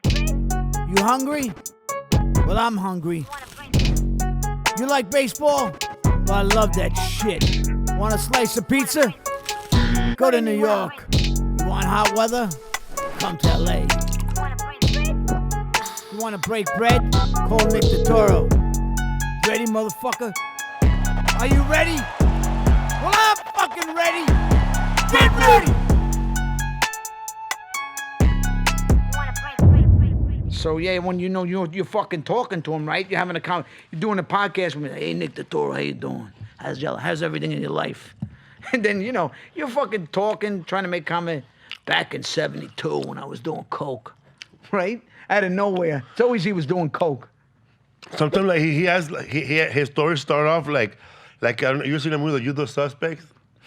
You hungry? Well, I'm hungry. You like baseball? Well, I love that shit. Want a slice of pizza? Go to New York. You want hot weather? Come to LA. You want to break bread? Call Nick Turturro. Ready, motherfucker? Are you ready? Well, I'm fucking ready. Get ready! So yeah, when you know you're fucking talking to him, right? You're having you're doing a podcast with me. Hey, Nick Turturro, how you doing? How's everything in your life? And then you're fucking talking, trying to make comment. Back in '72 when I was doing coke, right? Out of nowhere, it's always he was doing coke. Sometimes like his stories start off like you see the movie The Usual Suspects,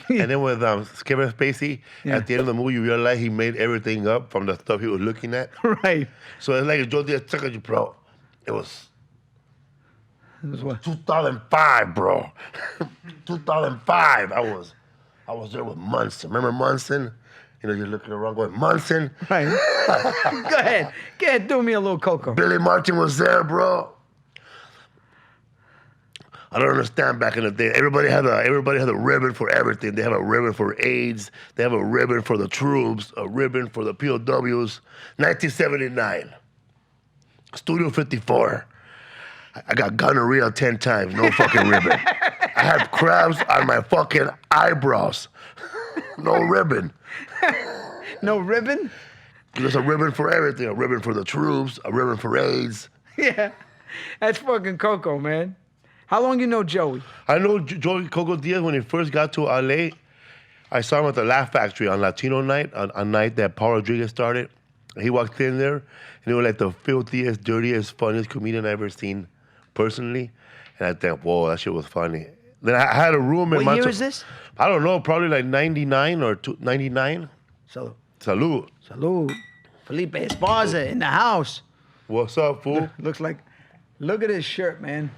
and then with Kevin Spacey, at the end of the movie you realize he made everything up from the stuff he was looking at. Right. So it's like Joe Diaz took it, bro. It was what? 2005, bro. 2005. I was there with Munson. Remember Munson? You're looking around going, Munson. Right. Go ahead, do me a little cocoa. Billy Martin was there, bro. I don't understand back in the day. Everybody had a ribbon for everything. They have a ribbon for AIDS. They have a ribbon for the troops, a ribbon for the POWs. 1979. Studio 54. I got gonorrhea 10 times, no fucking ribbon. I had crabs on my fucking eyebrows. No ribbon. No ribbon? There's a ribbon for everything. A ribbon for the troops, a ribbon for AIDS. Yeah. That's fucking Coco, man. How long you know Joey? I know Joey Coco Diaz when he first got to LA. I saw him at the Laugh Factory on Latino night, a night that Paul Rodriguez started. He walked in there, and he was like the filthiest, dirtiest, funniest comedian I've ever seen personally. And I thought, whoa, that shit was funny. Then I had a room in What year is this? I don't know, probably like 99 or 99. So, Salud. Salud. Felipe Esparza in the house. What's up, fool? Look at his shirt, man.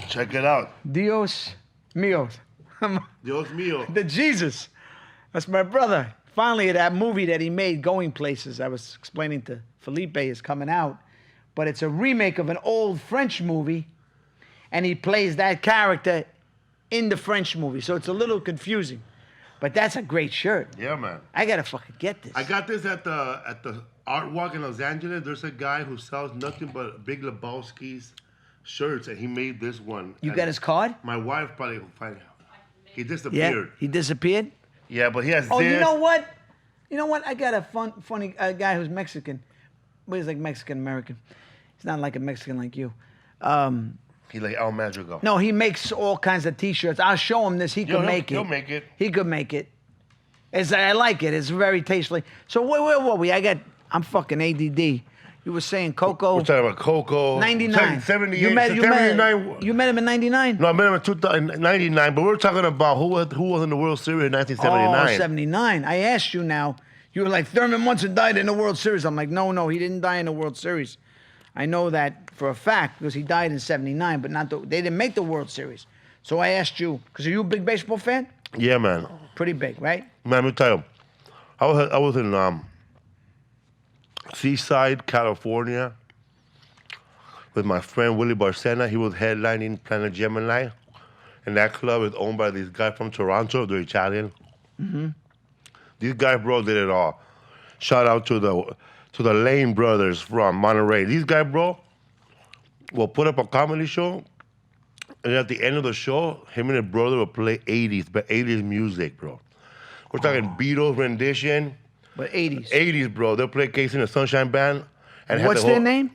Check it out. Dios mío. Dios mío. The Jesus. That's my brother. Finally, that movie that he made, Going Places, I was explaining to Felipe, is coming out. But it's a remake of an old French movie, and he plays that character in the French movie. So it's a little confusing. But that's a great shirt. Yeah, man. I gotta fucking get this. I got this at the Art Walk in Los Angeles. There's a guy who sells nothing but Big Lebowski's shirts, and he made this one. You got his card? My wife probably will find him. He disappeared. Yeah, he disappeared? Yeah, but he has Oh, this. you know what? I got a funny guy who's Mexican. But he's like Mexican-American. He's not like a Mexican like you. He's like El Madrigal. No, he makes all kinds of T-shirts. I'll show him this. He could make it. He'll make it. He could make it. I like it. It's very tasteful. So where were we? I'm fucking ADD. You were saying Coco. We're talking about Coco. 99. 78. You met 79. You met him in 99? No, I met him in 2099. But we're talking about who was in the World Series in 1979. Oh, 79. I asked you now. You were like, Thurman Munson died in the World Series. I'm like, no, he didn't die in the World Series. I know that for a fact because he died in 79, but they didn't make the World Series. So I asked you, because are you a big baseball fan? Yeah, man. Pretty big, right? Man, let me tell you. I was in Seaside, California with my friend Willie Barcena. He was headlining Planet Gemini. And that club is owned by these guys from Toronto. They're Italian. Mm-hmm. These guys, bro, did it all. Shout out to the Lane brothers from Monterey. These guys, bro, will put up a comedy show, and at the end of the show, him and his brother will play 80s music, bro. We're talking Beatles rendition. But 80s. 80s, bro. They'll play Casey and the Sunshine Band. And what's their name?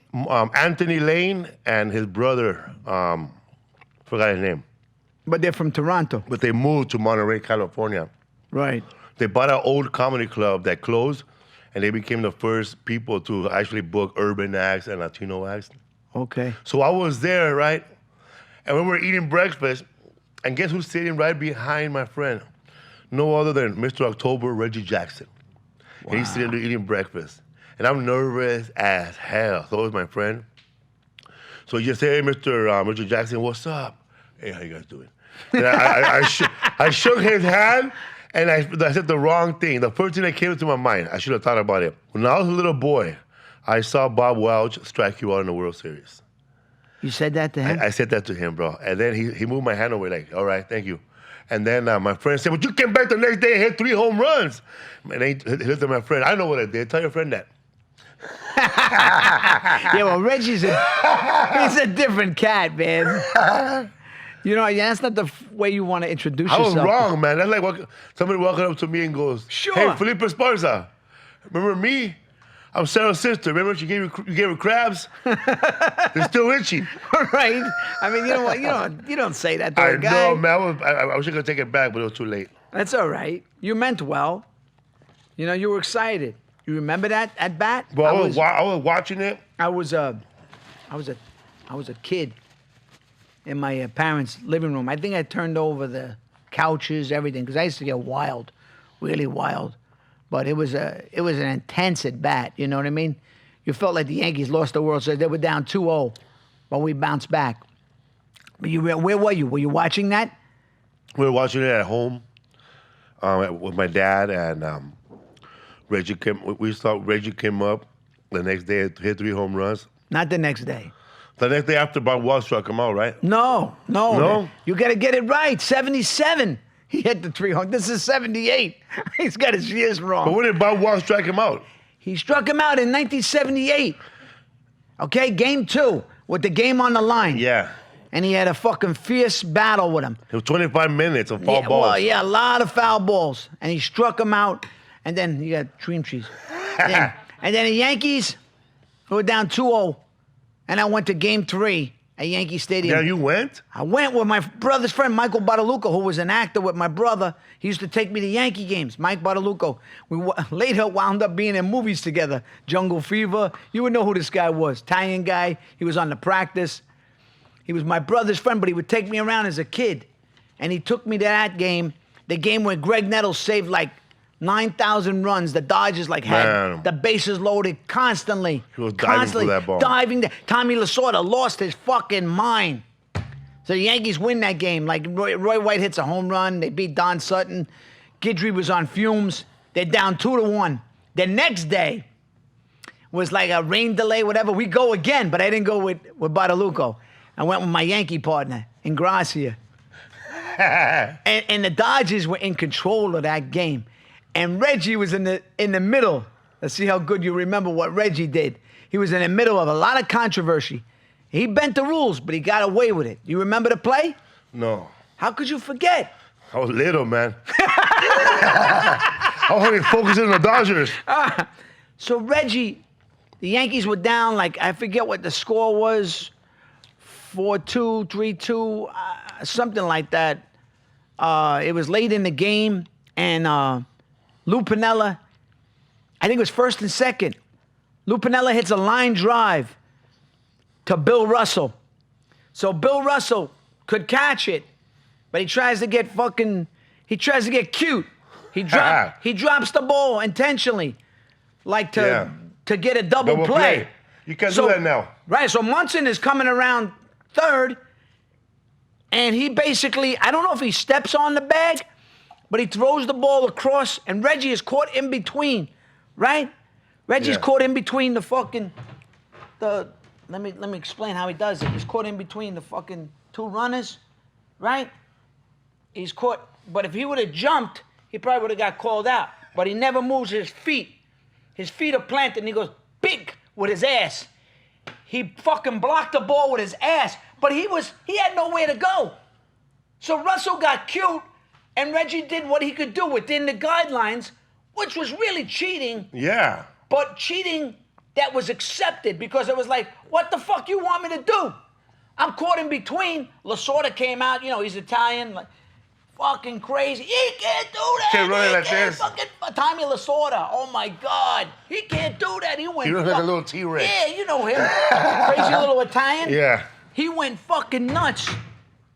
Anthony Lane and his brother, forgot his name. But they're from Toronto. But they moved to Monterey, California. Right. They bought an old comedy club that closed, and they became the first people to actually book urban acts and Latino acts. Okay. So I was there, right? And we were eating breakfast, and guess who's sitting right behind my friend? No other than Mr. October, Reggie Jackson. Wow. And he's sitting there eating breakfast. And I'm nervous as hell. So is my friend. So he just said, hey, Mr. Jackson, what's up? Hey, how you guys doing? And I shook his hand, and I said the wrong thing. The first thing that came to my mind, I should have thought about it. When I was a little boy, I saw Bob Welch strike you out in the World Series. You said that to him? I said that to him, bro. And then he moved my hand away like, all right, thank you. And then my friend said, well, you came back the next day and hit 3 home runs. And he looked at my friend. I know what I did. Tell your friend that. Yeah, well, he's a different cat, man. You know, that's not the way you want to introduce yourself. I was wrong, man. That's like somebody walking up to me and goes, sure. Hey, Felipe Esparza, remember me? I'm Sarah's sister. Remember you gave her crabs? They're still itchy. Right. I mean, you know what? You don't say that to a guy. I know, man. I was going to take it back, but it was too late. That's all right. You meant well. You know, you were excited. You remember that at bat? Well, I was watching it. I was a kid in my parents' living room. I think I turned over the couches, everything, because I used to get wild, really wild. But it was an intense at bat. You know what I mean? You felt like the Yankees lost the World Series. They were down 2-0, but we bounced back. But where were you? Were you watching that? We were watching it at home with my dad, and Reggie came. We saw Reggie came up the next day, hit 3 home runs. Not the next day. The next day after Bob Welch struck him out, right? No. No? You got to get it right. 77. He hit the 3 home. This is 78. He's got his years wrong. But when did Bob Welch strike him out? He struck him out in 1978. Okay, game 2 with the game on the line. Yeah. And he had a fucking fierce battle with him. It was 25 minutes of foul balls. Well, yeah, a lot of foul balls. And he struck him out. And then you got cream cheese. And then the Yankees were down 2-0. And I went to game 3 at Yankee Stadium. Yeah, you went? I went with my brother's friend, Michael Badalucco, who was an actor with my brother. He used to take me to Yankee games, Mike Badalucco. We later wound up being in movies together. Jungle Fever. You would know who this guy was. Italian guy. He was on The Practice. He was my brother's friend, but he would take me around as a kid. And he took me to that game, the game where Greg Nettles saved like 9,000 runs. The Dodgers had the bases loaded constantly. He was diving for that ball. Tommy Lasorda lost his fucking mind. So the Yankees win that game. Like Roy White hits a home run. They beat Don Sutton. Guidry was on fumes. They're down 2-1. The next day was like a rain delay, whatever. We go again, but I didn't go with Badalucco. I went with my Yankee partner, Ingracia. and the Dodgers were in control of that game. And Reggie was in the middle. Let's see how good you remember what Reggie did. He was in the middle of a lot of controversy. He bent the rules, but he got away with it. You remember the play? No. How could you forget? I was little, man. I was only focusing on the Dodgers. So Reggie, the Yankees were down, like, I forget what the score was, 4-2, 3-2, something like that. It was late in the game, and Lou Piniella, I think it was first and second. Lou Piniella hits a line drive to Bill Russell. So Bill Russell could catch it, but he tries to get cute. He drops the ball intentionally, like to get a double play. You can't do that now. Right, so Munson is coming around third, and he basically, I don't know if he steps on the bag, but he throws the ball across, and Reggie is caught in between, right? Reggie's caught in between let me explain how he does it. He's caught in between the fucking 2 runners, right? He's caught, but if he would have jumped, he probably would have got called out. But he never moves his feet. His feet are planted, and he goes big with his ass. He fucking blocked the ball with his ass, but he had nowhere to go. So Russell got cute, and Reggie did what he could do within the guidelines, which was really cheating. Yeah. But cheating that was accepted because it was like, what the fuck you want me to do? I'm caught in between. Lasorda came out, he's Italian, like, fucking crazy. He can't do that. Can't run it like this. Fucking Tommy Lasorda. Oh my God. He can't do that. He runs like a little T-Rex. Yeah, you know him. Crazy little Italian. Yeah. He went fucking nuts.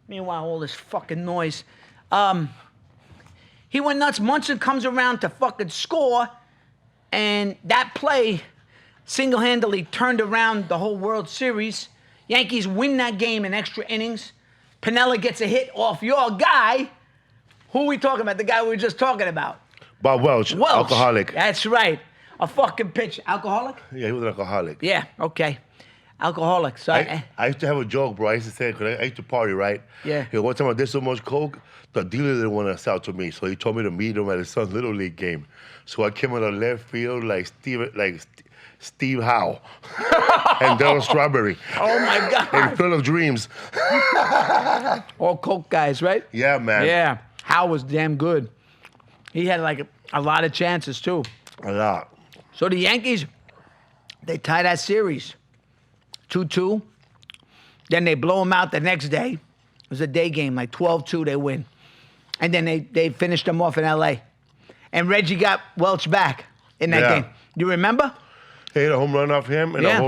Meanwhile, all this fucking noise. He went nuts. Munson comes around to fucking score, and that play single-handedly turned around the whole World Series. Yankees win that game in extra innings. Piniella gets a hit off your guy. Who are we talking about? The guy we were just talking about. Bob Welch, alcoholic. That's right. A fucking pitch. Alcoholic? Yeah, he was an alcoholic. Yeah, okay. Alcoholic. So I used to have a joke, bro. I used to say, because I used to party, right? Yeah. One time I did so much coke, the dealer didn't want to sell to me, so he told me to meet him at his son's Little League game. So I came on the left field like Steve Howe and Daryl Strawberry. Oh, my God. In Field of Dreams. All coke guys, right? Yeah, man. Yeah. Hal was damn good. He had like a lot of chances, too. A lot. So the Yankees, they tie that series 2-2. Then they blow them out the next day. It was a day game, like 12-2, they win. And then they finished them off in L.A. And Reggie got Welch back in that game. You remember? He had a home run off him, and Yeah.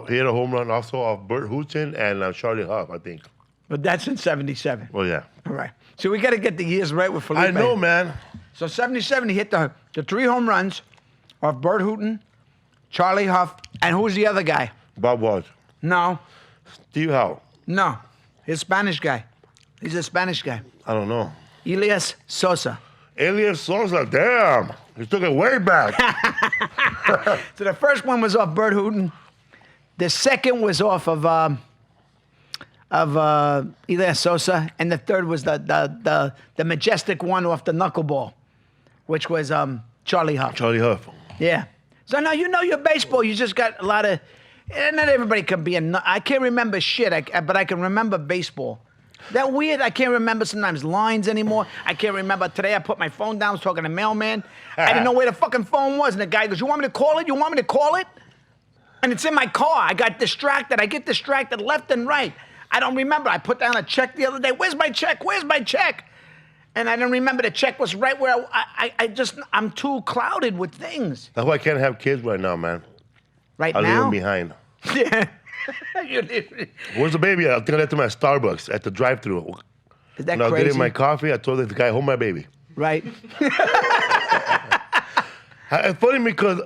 he had a home run also off Bert Hooton and Charlie Huff, I think. But that's in 77. Oh, yeah. All right. So we got to get the years right with Felipe. I know, man. So 77, he hit the 3 home runs off Bert Hooton, Charlie Huff, and who's the other guy? Bob Walsh. No. Steve Howe. No. His Spanish guy. He's a Spanish guy. I don't know. Elias Sosa. Elias Sosa, damn. He took it way back. So the first one was off Bert Hooton. The second was off of Elias Sosa, and the third was the majestic one off the knuckleball, which was Charlie Huff. Charlie Huff. Yeah. So now you know your baseball. You just got a lot of. Not everybody can be a. I can't remember shit, but I can remember baseball. That weird. I can't remember sometimes lines anymore. I can't remember. Today I put my phone down. I was talking to mailman. I didn't know where the fucking phone was, and the guy goes, "You want me to call it? You want me to call it?" And it's in my car. I got distracted. I get distracted left and right. I don't remember. I put down a check the other day. Where's my check? Where's my check? And I didn't remember the check was right where I'm too clouded with things. That's why I can't have kids right now, man. Right I'll leave now? them behind. Yeah. Where's the baby? I think I left him at Starbucks at the drive-thru. Is that When I was crazy? getting my coffee, I told the guy, hold my baby. Right. It's funny because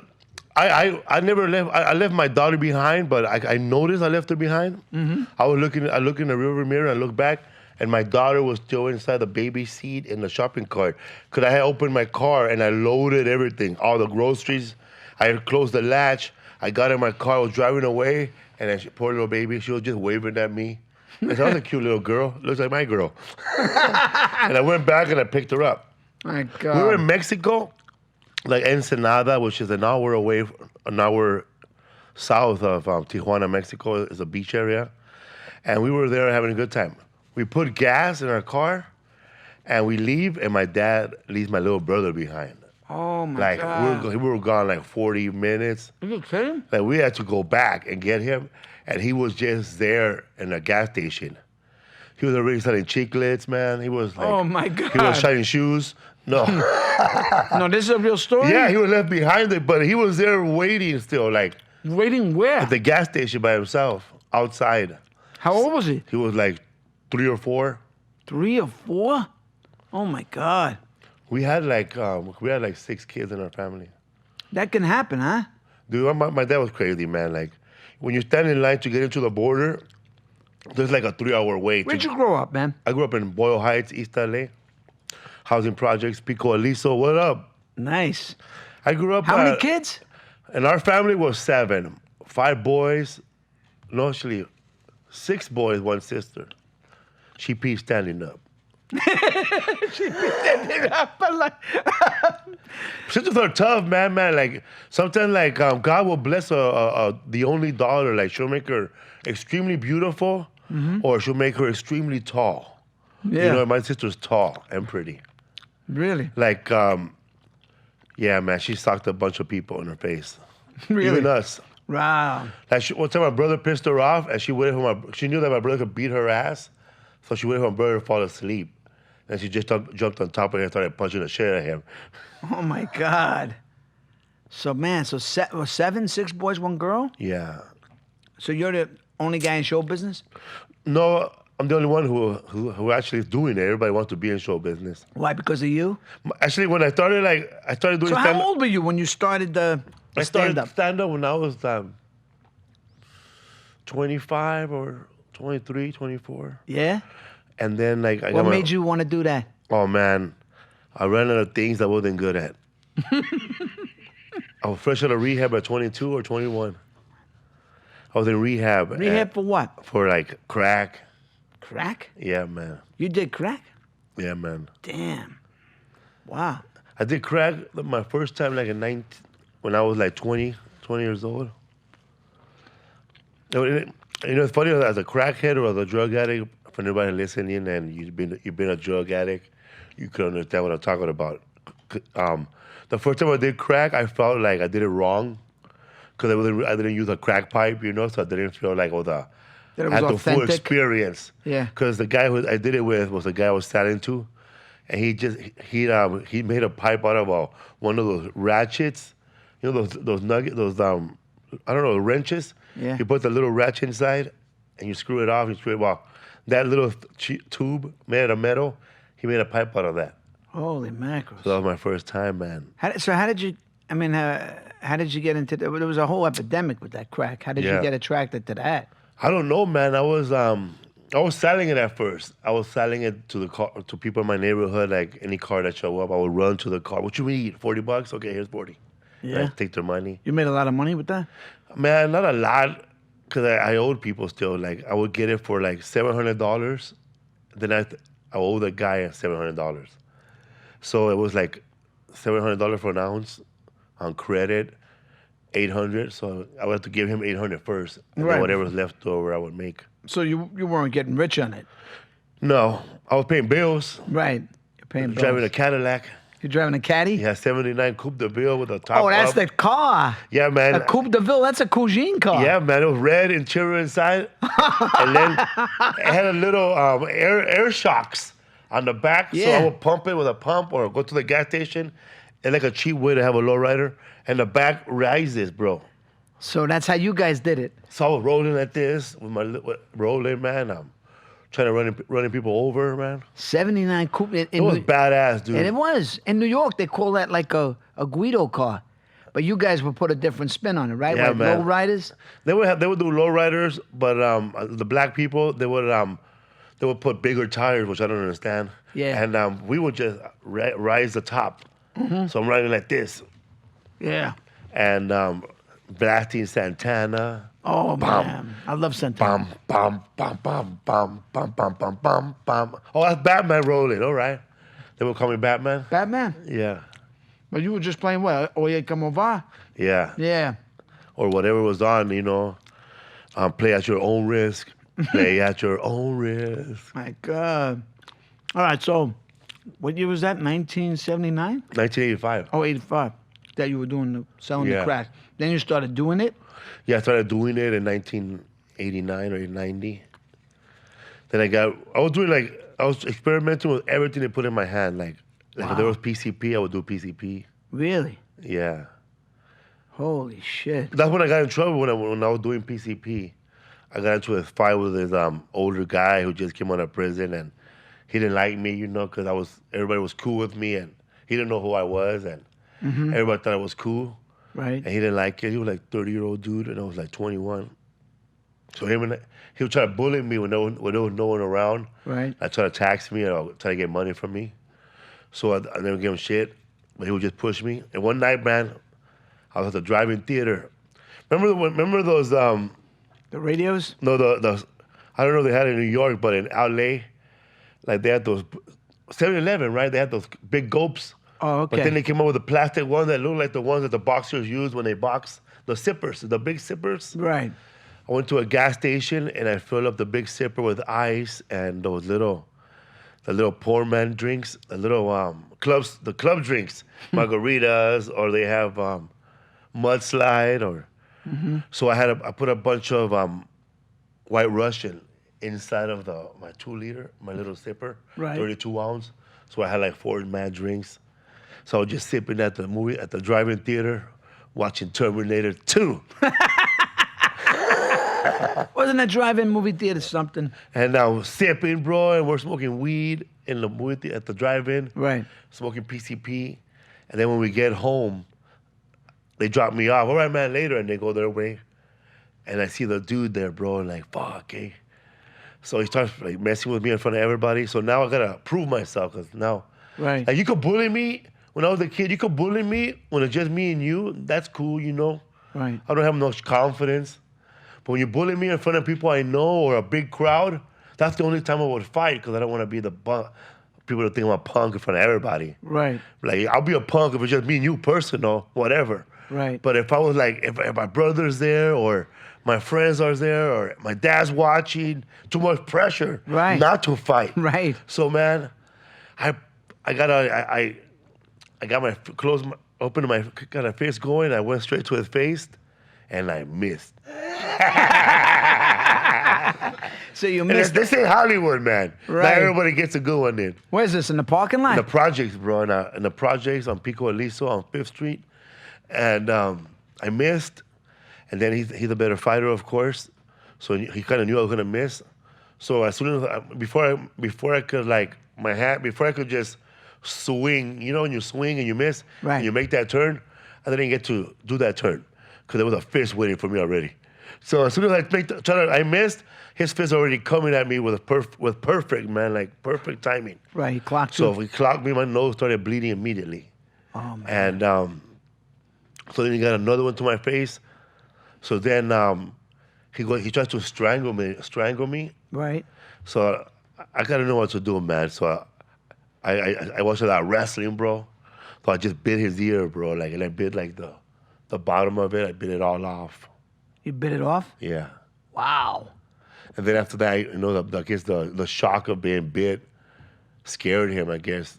I never left. I left my daughter behind, but I noticed I left her behind. Mm-hmm. I look in the rearview mirror and look back, and my daughter was still inside the baby seat in the shopping cart. Because I had opened my car and I loaded everything, all the groceries. I had closed the latch. I got in my car, I was driving away, and then poor little baby, she was just waving at me. I said, that was a cute little girl. Looks like my girl. And I went back and I picked her up. My God. We were in Mexico, like Ensenada, which is an hour south of Tijuana, Mexico. It's a beach area. And we were there having a good time. We put gas in our car, and we leave, and my dad leaves my little brother behind. Oh, my God. We were gone like 40 minutes. Are you kidding? Like, we had to go back and get him, and he was just there in a gas station. He was already selling chiclets, man. He was like, Oh, my God. he was shining shoes. No. No, this is a real story? Yeah, he was left behind it, but he was there waiting still, like Waiting where? at the gas station by himself, outside. How old was he? He was like 3 or 4. 3 or 4? Oh, my God. We had like 6 kids in our family. That can happen, huh? Dude, my dad was crazy, man. Like, when you stand in line to get into the border, there's like a 3-hour wait. Where'd you grow up, man? I grew up in Boyle Heights, East LA. Housing projects, Pico Aliso, what up? Nice. I grew up. How many kids? And our family was 7. 5 boys. No, actually, 6 boys, 1 sister. She peed standing up. Sisters are tough, man. Like, sometimes, like, God will bless the only daughter. Like, she'll make her extremely beautiful, or she'll make her extremely tall. Yeah. You know, my sister's tall and pretty. Really? Like, yeah, man, she socked a bunch of people in her face. Really? Even us. Wow. Like, one time my brother pissed her off, and she waited for she knew that my brother could beat her ass, so she waited for my brother to fall asleep. And she just jumped on top of him and started punching the shit out of him. Oh, my God. So, man, 7, 6 boys, 1 girl? Yeah. So you're the only guy in show business? No, I'm the only one who actually is doing it. Everybody wants to be in show business. Why, because of you? Actually, when I started doing So stand-up. how old were you when you started the I started stand-up? stand-up when I was 25 or 23, 24. Yeah? And then, like, What made you want to do that? Oh, man. I ran out of things I wasn't good at. I was fresh out of rehab at 22 or 21. I was in rehab. Rehab for what? For like crack. Crack? Yeah, man. You did crack? Yeah, man. Damn. Wow. I did crack my first time like when I was like 20 years old. You know, it's funny as a crackhead or as a drug addict, for anybody listening and you've been a drug addict, you could understand what I'm talking about. The first time I did crack, I felt like I did it wrong because I didn't use a crack pipe, you know, so I didn't feel like I had the full experience. Yeah. Because the guy who I did it with was the guy I was selling to, and he made a pipe out of one of those ratchets, you know, those nuggets, I don't know, wrenches. Yeah. You put the little ratchet inside, and you screw it off. That little tube made out of metal, he made a pipe out of that. Holy mackerel. So that was my first time, man. How did you get into there was a whole epidemic with that crack. How did you get attracted to that? I don't know, man. I was selling it at first. I was selling it to people in my neighborhood, like any car that show up. I would run to the car. What you need? $40? Okay, here's 40. Yeah. And I'd take their money. You made a lot of money with that? Man, not a lot, because I owed people still. Like, I would get it for like $700. Then I owed the guy $700. So it was like $700 for an ounce on credit, $800. So I would have to give him $800 first, and then whatever was left over, I would make. So you weren't getting rich on it? No, I was paying bills. Right, you're paying bills. Driving a Cadillac. You're driving a Caddy? Yeah, 79 Coupe de Ville with a top up. Oh, that's the car. Yeah, man. A Coupe de Ville, that's a Cougine car. Yeah, man. It was red interior inside. And then it had a little air shocks on the back. Yeah. So I would pump it with a pump or go to the gas station. It's like a cheap way to have a lowrider. And the back rises, bro. So that's how you guys did it. So I was rolling like this with rolling, man. I'm trying to running people over, man. 79 Coupe. It was badass, dude. And it was. In New York, they call that like a Guido car. But you guys would put a different spin on it, right? Yeah, like man. low riders? They would do lowriders, but the black people, they would put bigger tires, which I don't understand. Yeah. And we would just rise the top. Mm-hmm. So I'm riding like this. Yeah. And blasting Santana. Oh, man. I love Santana. Bum, bum, bum, bum, bum, bum, bum, bum, bum. Oh, that's Batman rolling. All right. They would call me Batman. Batman? Yeah. But you were just playing what? Oye, como va? Yeah. Yeah. Or whatever was on, you know. Play at your own risk. Play at your own risk. My God. All right, so what year was that? 1979? 1985. Oh, 85. That you were selling the crack. Then you started doing it? Yeah, I started doing it in 1989 or 90. Then I was experimenting with everything they put in my hand. Like if there was PCP, I would do PCP. Really? Yeah. Holy shit. That's when I got in trouble when I was doing PCP. I got into a fight with this older guy who just came out of prison, and he didn't like me, you know, because everybody was cool with me, and he didn't know who I was, and everybody thought I was cool. Right. And he didn't like it. He was like 30-year-old dude, and I was like 21. So he would try to bully me when there was no one around. Right. I try to tax me or try to get money from me. So I never gave him shit, but he would just push me. And one night, man, I was at the drive-in theater. Remember those? The radios? No, the I don't know if they had it in New York, but in LA, like they had those 7-Eleven, right? They had those big gulps. Oh, okay. But then they came up with a plastic one that looked like the ones that the boxers use when they box. The sippers, the big sippers. Right. I went to a gas station and I filled up the big sipper with ice and the little poor man drinks, the club drinks, margaritas, or they have mudslide, or. So I put a bunch of White Russian inside of my 2-liter, my little sipper, right. 32 ounce. So I had like 4 mad drinks. So I was just sipping at the drive-in theater, watching Terminator 2. Wasn't that drive-in movie theater something? And I was sipping, bro, and we're smoking weed in the movie theater at the drive-in. Right. Smoking PCP. And then when we get home, they drop me off. All right, man, later. And they go their way. And I see the dude there, bro, and like, fuck, eh? So he starts like messing with me in front of everybody. So now I got to prove myself, because now, right. like, you could bully me when I was a kid, you could bully me when it's just me and you. That's cool, you know. Right. I don't have much confidence. But when you bully me in front of people I know or a big crowd, that's the only time I would fight because I don't want to be the people that think I'm a punk in front of everybody. Right. Like, I'll be a punk if it's just me and you personal, whatever. Right. But if I was like, if my brother's there or my friends are there or my dad's watching, too much pressure Right. not to fight. Right. So, man, I got my clothes open, got my fist going. I went straight to his face, and I missed. So you And missed. this ain't Hollywood, man. Right. Not everybody gets a good one in. Where's this, in the parking lot? In the projects, bro. In the projects on Pico Aliso on 5th Street. And I missed. And then he's a better fighter, of course. So he kind of knew I was going to miss. So as soon as, before I could, like, before I could just swing, you know, when you swing and you miss, Right. and you make that turn, I didn't get to do that turn because there was a fist waiting for me already. So as soon as I missed, his fist already coming at me with perfect, man, like perfect timing. Right, he clocked So you. if he clocked me, my nose started bleeding immediately. Oh, man. And so then he got another one to my face. So then he tried to strangle me. Right. So I gotta know what to do, man. So I watched a lot of wrestling, bro. So I just bit his ear, bro. Like, and I bit like the bottom of it. I bit it all off. You bit it off? Yeah. Wow. And then after that, you know, I guess the shock of being bit scared him. I guess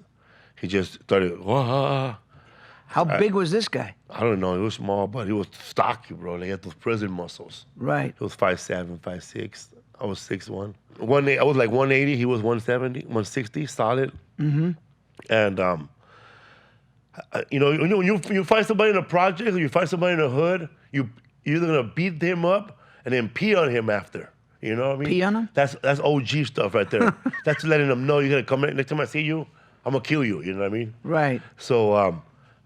he just started. Wah. How big was this guy? I don't know. He was small, but he was stocky, bro. Like, he had those prison muscles. Right. He was 5'7", 5'6". I was 6'1". I was like 180. He was 170, 160, solid. Mm-hmm. And you know, when you find somebody in a project or you find somebody in a hood, you're either gonna beat him up and then pee on him after. You know what I mean? Pee on him? That's OG stuff right there. That's letting them know you're gonna come in. Next time I see you, I'm gonna kill you. You know what I mean? Right. So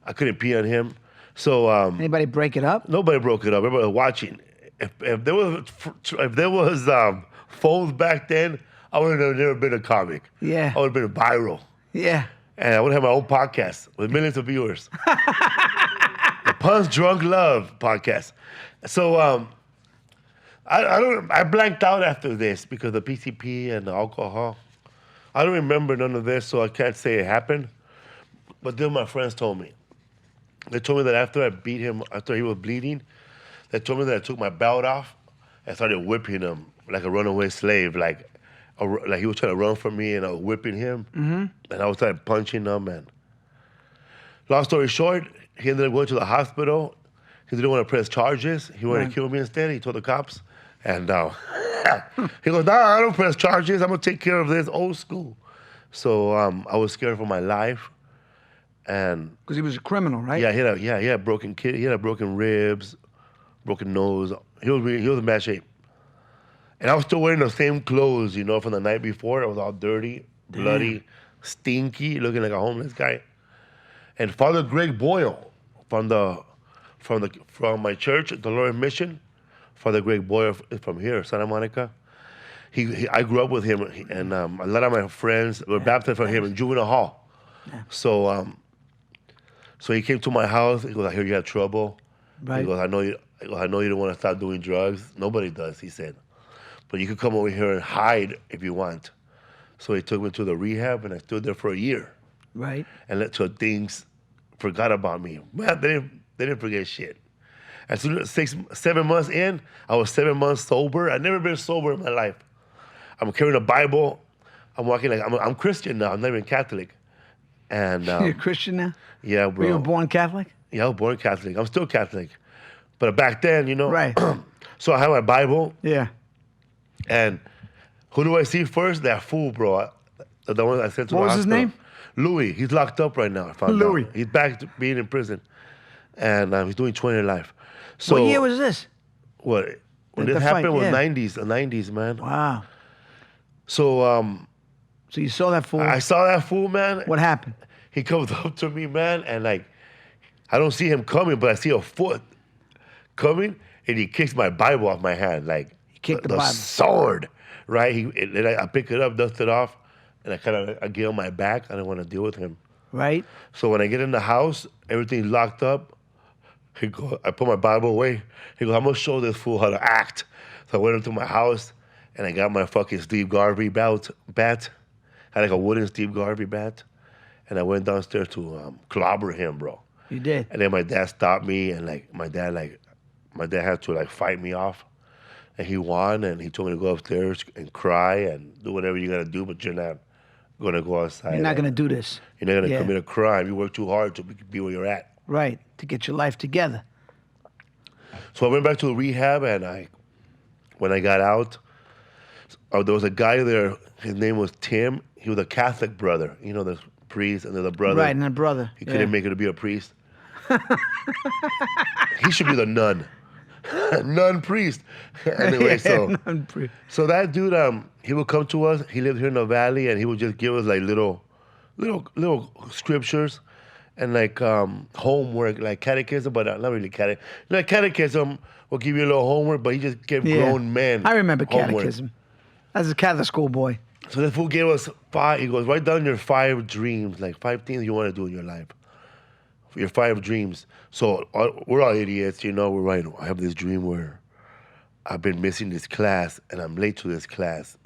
I couldn't pee on him. So Anybody break it up? nobody broke it up. Everybody was watching. If there was phones back then, I would have never been a comic. Yeah. I would have been viral. Yeah. And I would have my own podcast with millions of viewers. The Punch Drunk Love podcast. So I blanked out after this because of the PCP and the alcohol. I don't remember none of this, so I can't say it happened. But then my friends told me. They told me that after I beat him, after he was bleeding, they told me that I took my belt off and started whipping him like a runaway slave, like he was trying to run from me and I was whipping him. Mm-hmm. And I was started punching him. And long story short, he ended up going to the hospital. He didn't want to press charges. He wanted to kill me instead. He told the cops. And he goes, "Nah, I don't press charges. I'm going to take care of this old school." So I was scared for my life. And Because he was a criminal, right? yeah, he had broken he had broken ribs, broken nose. He was in bad shape. And I was still wearing the same clothes, you know, from the night before. I was all dirty, bloody, stinky, looking like a homeless guy. And Father Greg Boyle from my church, the Lord Mission, Father Greg Boyle is from here, Santa Monica. I grew up with him, and a lot of my friends were baptized from him in juvenile hall. Yeah. So he came to my house. He goes, "I hear you had trouble." Right. He goes, I know you don't want to stop doing drugs. Nobody does," he said. "But you could come over here and hide if you want." So he took me to the rehab, and I stood there for a year. Right. And so things forgot about me. Man, they didn't forget shit. As soon as 7 months in, I was 7 months sober. I've never been sober in my life. I'm carrying a Bible. I'm walking like I'm Christian now. I'm not even Catholic. And You're a Christian now? yeah, bro. Were you born Catholic? Yeah, I was born Catholic. I'm still Catholic. But back then, you know. Right. So I have my Bible. Yeah. And who do I see first? That fool, bro. The one I sent to What the was his hospital. name? Louis. He's locked up right now. I found Louis. out. He's back to being in prison. And he's doing 20 life. So What year was this? what? When The this fight, happened was yeah. 90s, the 90s, man. Wow. So So you saw that fool. I saw that fool, man. What happened? He comes up to me, man, and like, I don't see him coming, but I see a foot coming, and he kicks my Bible off my hand, like He kicked the Bible. sword, right? I pick it up, dust it off, and I give him my back. I didn't want to deal with him. Right? So when I get in the house, everything's locked up. I put my Bible away. He goes, I'm gonna show this fool how to act. So I went into my house and I got my fucking Steve Garvey bat. I had like a wooden Steve Garvey bat. And I went downstairs to clobber him, bro. You did. And then my dad stopped me, and my dad had to fight me off, and he won, and he told me to go upstairs and cry and do whatever you gotta do, but you're not gonna go outside. You're not going to do this. You're not gonna commit a crime. You work too hard to be where you're at. Right. To get your life together. So I went back to the rehab, and when I got out, there was a guy there. His name was Tim. He was a Catholic brother. You know, the priest and the brother. Right, and the brother. He couldn't make it to be a priest. He should be the nun. Nun priest. Anyway, so that dude, he would come to us. He lived here in the valley, and he would just give us little scriptures and homework, like catechism, but not really catechism. Like catechism will give you a little homework, but he just gave grown men. I remember homework. catechism. As a Catholic school boy. So the fool gave us 5. He goes, write down your 5 dreams, like 5 things you want to do in your life. Your 5 dreams. So we're all idiots, you know. We're writing, I have this dream where I've been missing this class and I'm late to this class.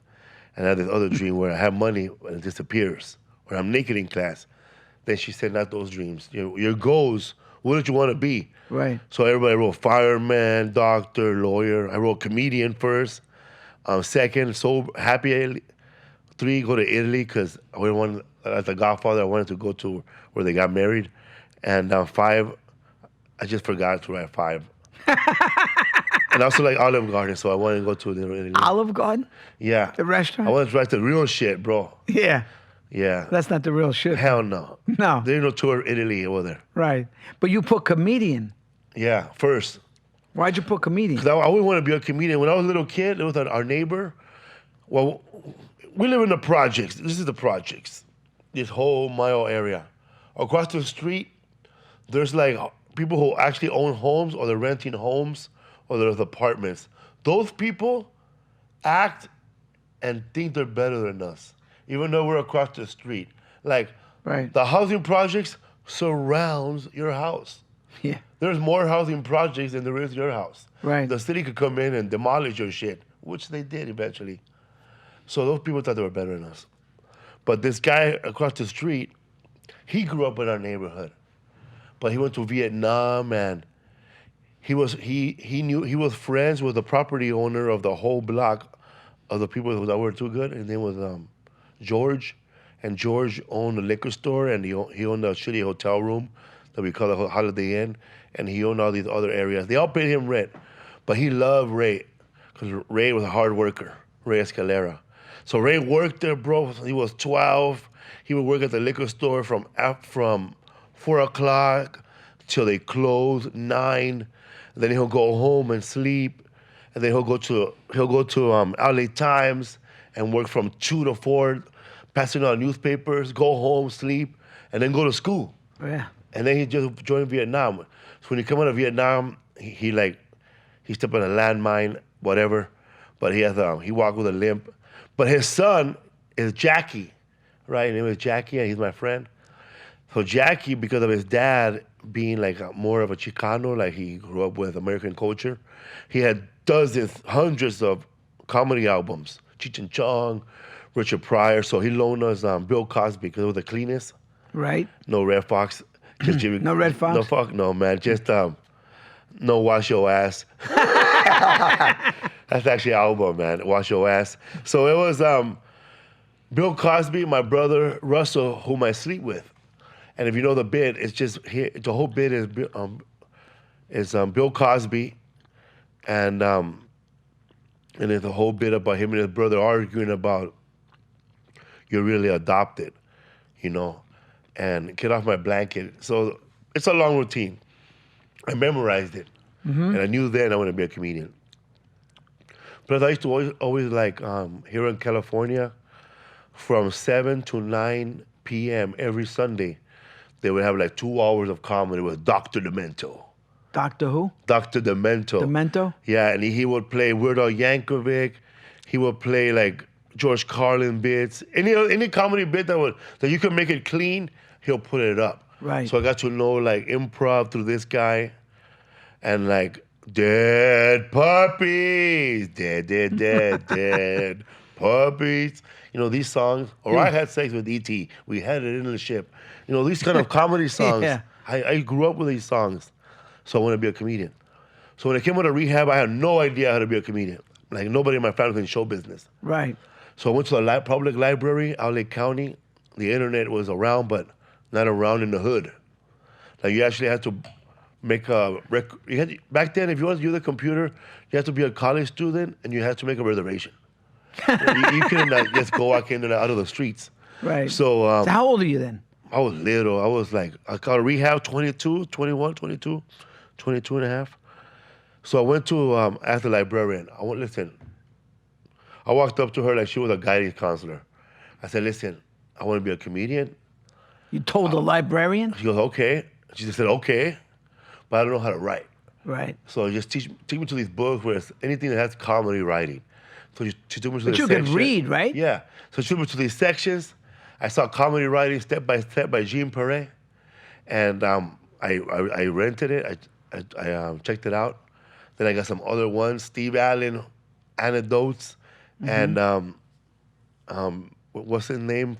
And I have this other dream where I have money and it disappears. Or I'm naked in class. Then she said, not those dreams. Your goals, what did you want to be? Right. So everybody wrote fireman, doctor, lawyer. I wrote comedian first. Second, so happy. 3, go to Italy, because as a Godfather, I wanted to go to where they got married. And 5, I just forgot to write 5. And also like Olive Garden, so I wanted to go to Italy. Olive Garden? Yeah. The restaurant? I wanted to write the real shit, bro. Yeah. Yeah. That's not the real shit. Hell no. No. There ain't no tour Italy over there. Right. But you put comedian. Yeah, first. Why'd you put comedian? Because I always wanted to be a comedian. When I was a little kid, it was our neighbor. Well, we live in the projects. This is the projects. This whole mile area. Across the street, there's people who actually own homes, or they're renting homes, or there's apartments. Those people act and think they're better than us, even though we're across the street. Right. The housing projects surrounds your house. Yeah. There's more housing projects than there is your house. Right. The city could come in and demolish your shit, which they did eventually. So those people thought they were better than us. But this guy across the street, he grew up in our neighborhood. But he went to Vietnam, and he was friends with the property owner of the whole block of the people that were too good. His name was George. And George owned a liquor store, and he owned a shitty hotel room that we call the Holiday Inn, and he owned all these other areas. They all paid him rent, but he loved Ray, because Ray was a hard worker, Ray Escalera. So Ray worked there, bro. He was 12. He would work at the liquor store from 4 o'clock till they closed, 9. Then he'll go home and sleep, and then he'll go to LA Times and work from 2 to 4, passing out newspapers, go home, sleep, and then go to school. Yeah. And then he just joined Vietnam. So when he come out of Vietnam, he stepped on a landmine, whatever. But he walked with a limp. But his son is Jackie, right? His name is Jackie, and he's my friend. So Jackie, because of his dad being more of a Chicano, he grew up with American culture, he had hundreds of comedy albums. Cheech and Chong, Richard Pryor. So he loaned us Bill Cosby because it was the cleanest. Right. No Red Fox. Just Jimmy. No Red Fox? No fuck, no, man. Just no Wash Your Ass. That's actually an album, man. Wash Your Ass. So it was Bill Cosby, my brother Russell, whom I sleep with. And if you know the bit, it's just the whole bit is Bill Cosby, and there's a whole bit about him and his brother arguing about you're really adopted, and get off my blanket. So it's a long routine. I memorized it, and I knew then I wanted to be a comedian. But I used to always here in California, from 7 to 9 p.m. every Sunday, they would have 2 hours of comedy with Dr. Demento. Doctor who? Dr. Demento. Demento? Yeah, and he would play Weird Al Yankovic. He would play George Carlin bits. Any comedy bit that you could make it clean he'll put it up. Right. So I got to know like improv through this guy, and like dead puppies, dead puppies. You know these songs. Or I had sex with E.T. We had it in the ship. You know these kind of comedy songs. Yeah. I grew up with these songs, so I want to be a comedian. So when I came out of rehab, I had no idea how to be a comedian. Like nobody in my family was in show business. Right. So I went to the public library, out Lake County. The internet was around, but not around in the hood. Like you actually had to make a back then. If you wanted to use the computer, you had to be a college student and you had to make a reservation. you couldn't just go out of the streets. Right. So, So how old are you then? I was little. I was like, I got a rehab 22, 21, 22, 22 and a half. So I went to, ask the librarian. Listen, I walked up to her like she was a guidance counselor. I said, listen, I want to be a comedian. You told the librarian? She goes, okay. She just said, okay, but I don't know how to write. Right. So just take me to these books where it's anything that has comedy writing. So she took me to But the you section. could read, right? Yeah. So she took me to these sections. I saw comedy writing step by step by Jean Perret. And I rented it. I checked it out. Then I got some other ones, Steve Allen, Anecdotes, and what's his name?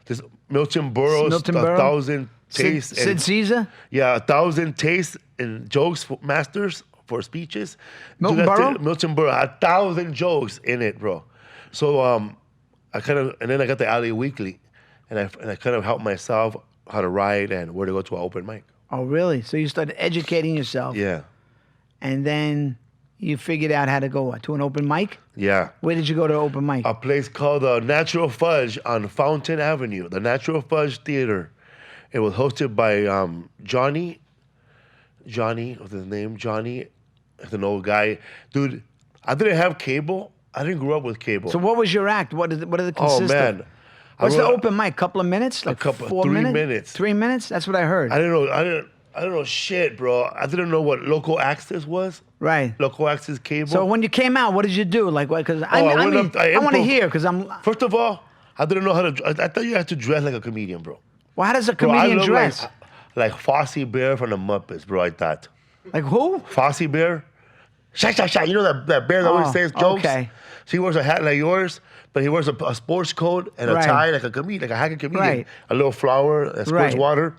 This Milton Berle's Milton A Berle? Thousand Tastes. Sid Caesar? Yeah, 1,000 tastes and jokes for masters for speeches. Milton Dude, that's Berle? it. Milton Berle, 1,000 jokes in it, bro. So and then I got the Alley Weekly, and I kind of helped myself how to write and where to go to an open mic. Oh, really? So you started educating yourself. Yeah, And then you figured out how to go to an open mic? yeah. Where did you go to an open mic? A place called the Natural Fudge on Fountain Avenue, the Natural Fudge Theater. It was hosted by Johnny, what's his name? Johnny, it's an old guy. Dude, I didn't have cable. I didn't grow up with cable. So what was your act? What did it Oh, consist man. of? What's the open mic? Couple of minutes? Like couple- 4 3 minutes? minutes. 3 minutes? That's what I heard. I don't know shit, bro. I didn't know what local access was. Right. Local access cable. So when you came out, what did you do? Like what? Because I went mean, up- I want to improv. hear because I'm. First of all, I didn't know how to. I thought you had to dress like a comedian, bro. Well, how does a Bro, I comedian look dress? like Fosse Bear from the Muppets, bro. I thought. Like who? Fosse Bear. Shot, shot, shot. You know that bear that always Oh, says jokes? okay. So he wears a hat like yours, but he wears a sports coat and a Right. tie like a comedian, like a hacker comedian. Right. A little flower that squirts Right. water.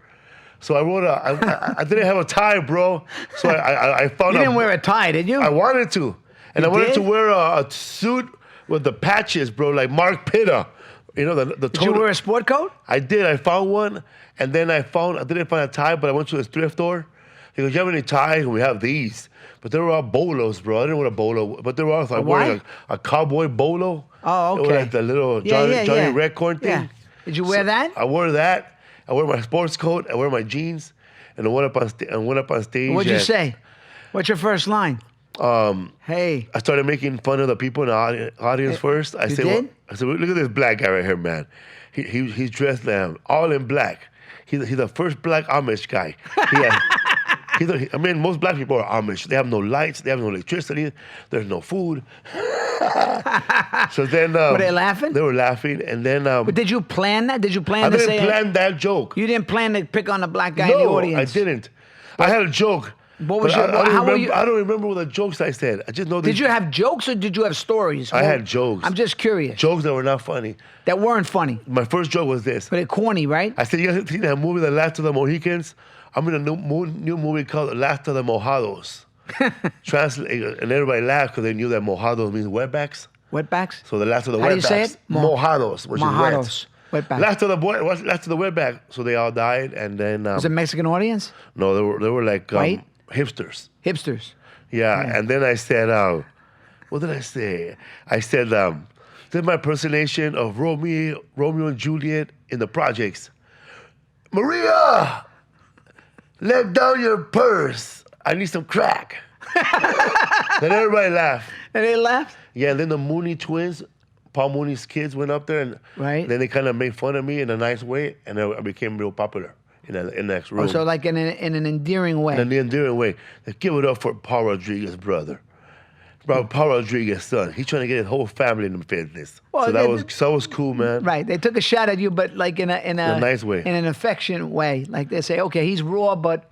So I wrote I didn't have a tie, bro. So I found You didn't wear a tie, did you? I wanted to. And You I wanted did? to wear a suit with the patches, bro, like Mark Pitta. You know, the Did you wear a sport coat? I did. I found one. And then I didn't find a tie, but I went to a thrift store. He goes, you have any ties? We have these. But they were all bolos, bro. I didn't want a bolo. But they were also wearing a cowboy bolo. Oh, It was okay. like the little Johnny Redcorn thing. Yeah. Did you wear that? I wore that. I wore my sports coat. I wear my jeans. And I went up on stage. What'd you and, say? What's your first line? Hey. I started making fun of the people in the audience first. I you said, did? look at this black guy right here, man. He's dressed all in black. He's the first black Amish guy. Most black people are Amish. They have no lights. They have no electricity. There's no food. So then, Were they laughing? They were laughing, and then. But did you plan that? Did you plan I to didn't say? plan that joke. You didn't plan to pick on the black guy in the No, audience. I didn't. I had a joke. What was but your- I don't how were remember, you- I don't remember what the jokes I said. I just know Did you have jokes or did you have stories? I had jokes. I'm just curious. jokes that were not funny. That weren't funny, My first joke was this. but they're corny, right? I said, you guys seen that movie, The Last of the Mohicans? I'm in a new movie called The Last of the Mojados. Translate, and everybody laughed because they knew that mojados means wetbacks. Wetbacks? So the last of the How do you wetbacks. say it? Mojados, which Mojados. is Wetbacks. wet. Last of the wetback. So they all died, and then Was it a Mexican audience? no, they were like White? hipsters. Hipsters. Yeah, and then I said, what did I say? I said, this is my impersonation of Romeo and Juliet in the projects. Maria, let down your purse. I need some crack. Then everybody laughed. And they laughed? Yeah, and then the Mooney twins, Paul Mooney's kids went up there, and Right. then they kind of made fun of me in a nice way, and I became real popular in the next room. Oh, so like in an endearing way. In an endearing way. Like, give it up for Paul Rodriguez, brother. Paul Rodriguez's son. He's trying to get his whole family in the business. Well, So that was cool, man. Right. They took a shot at you, but like in a nice way. in an affectionate way. Like they say, okay, he's raw, but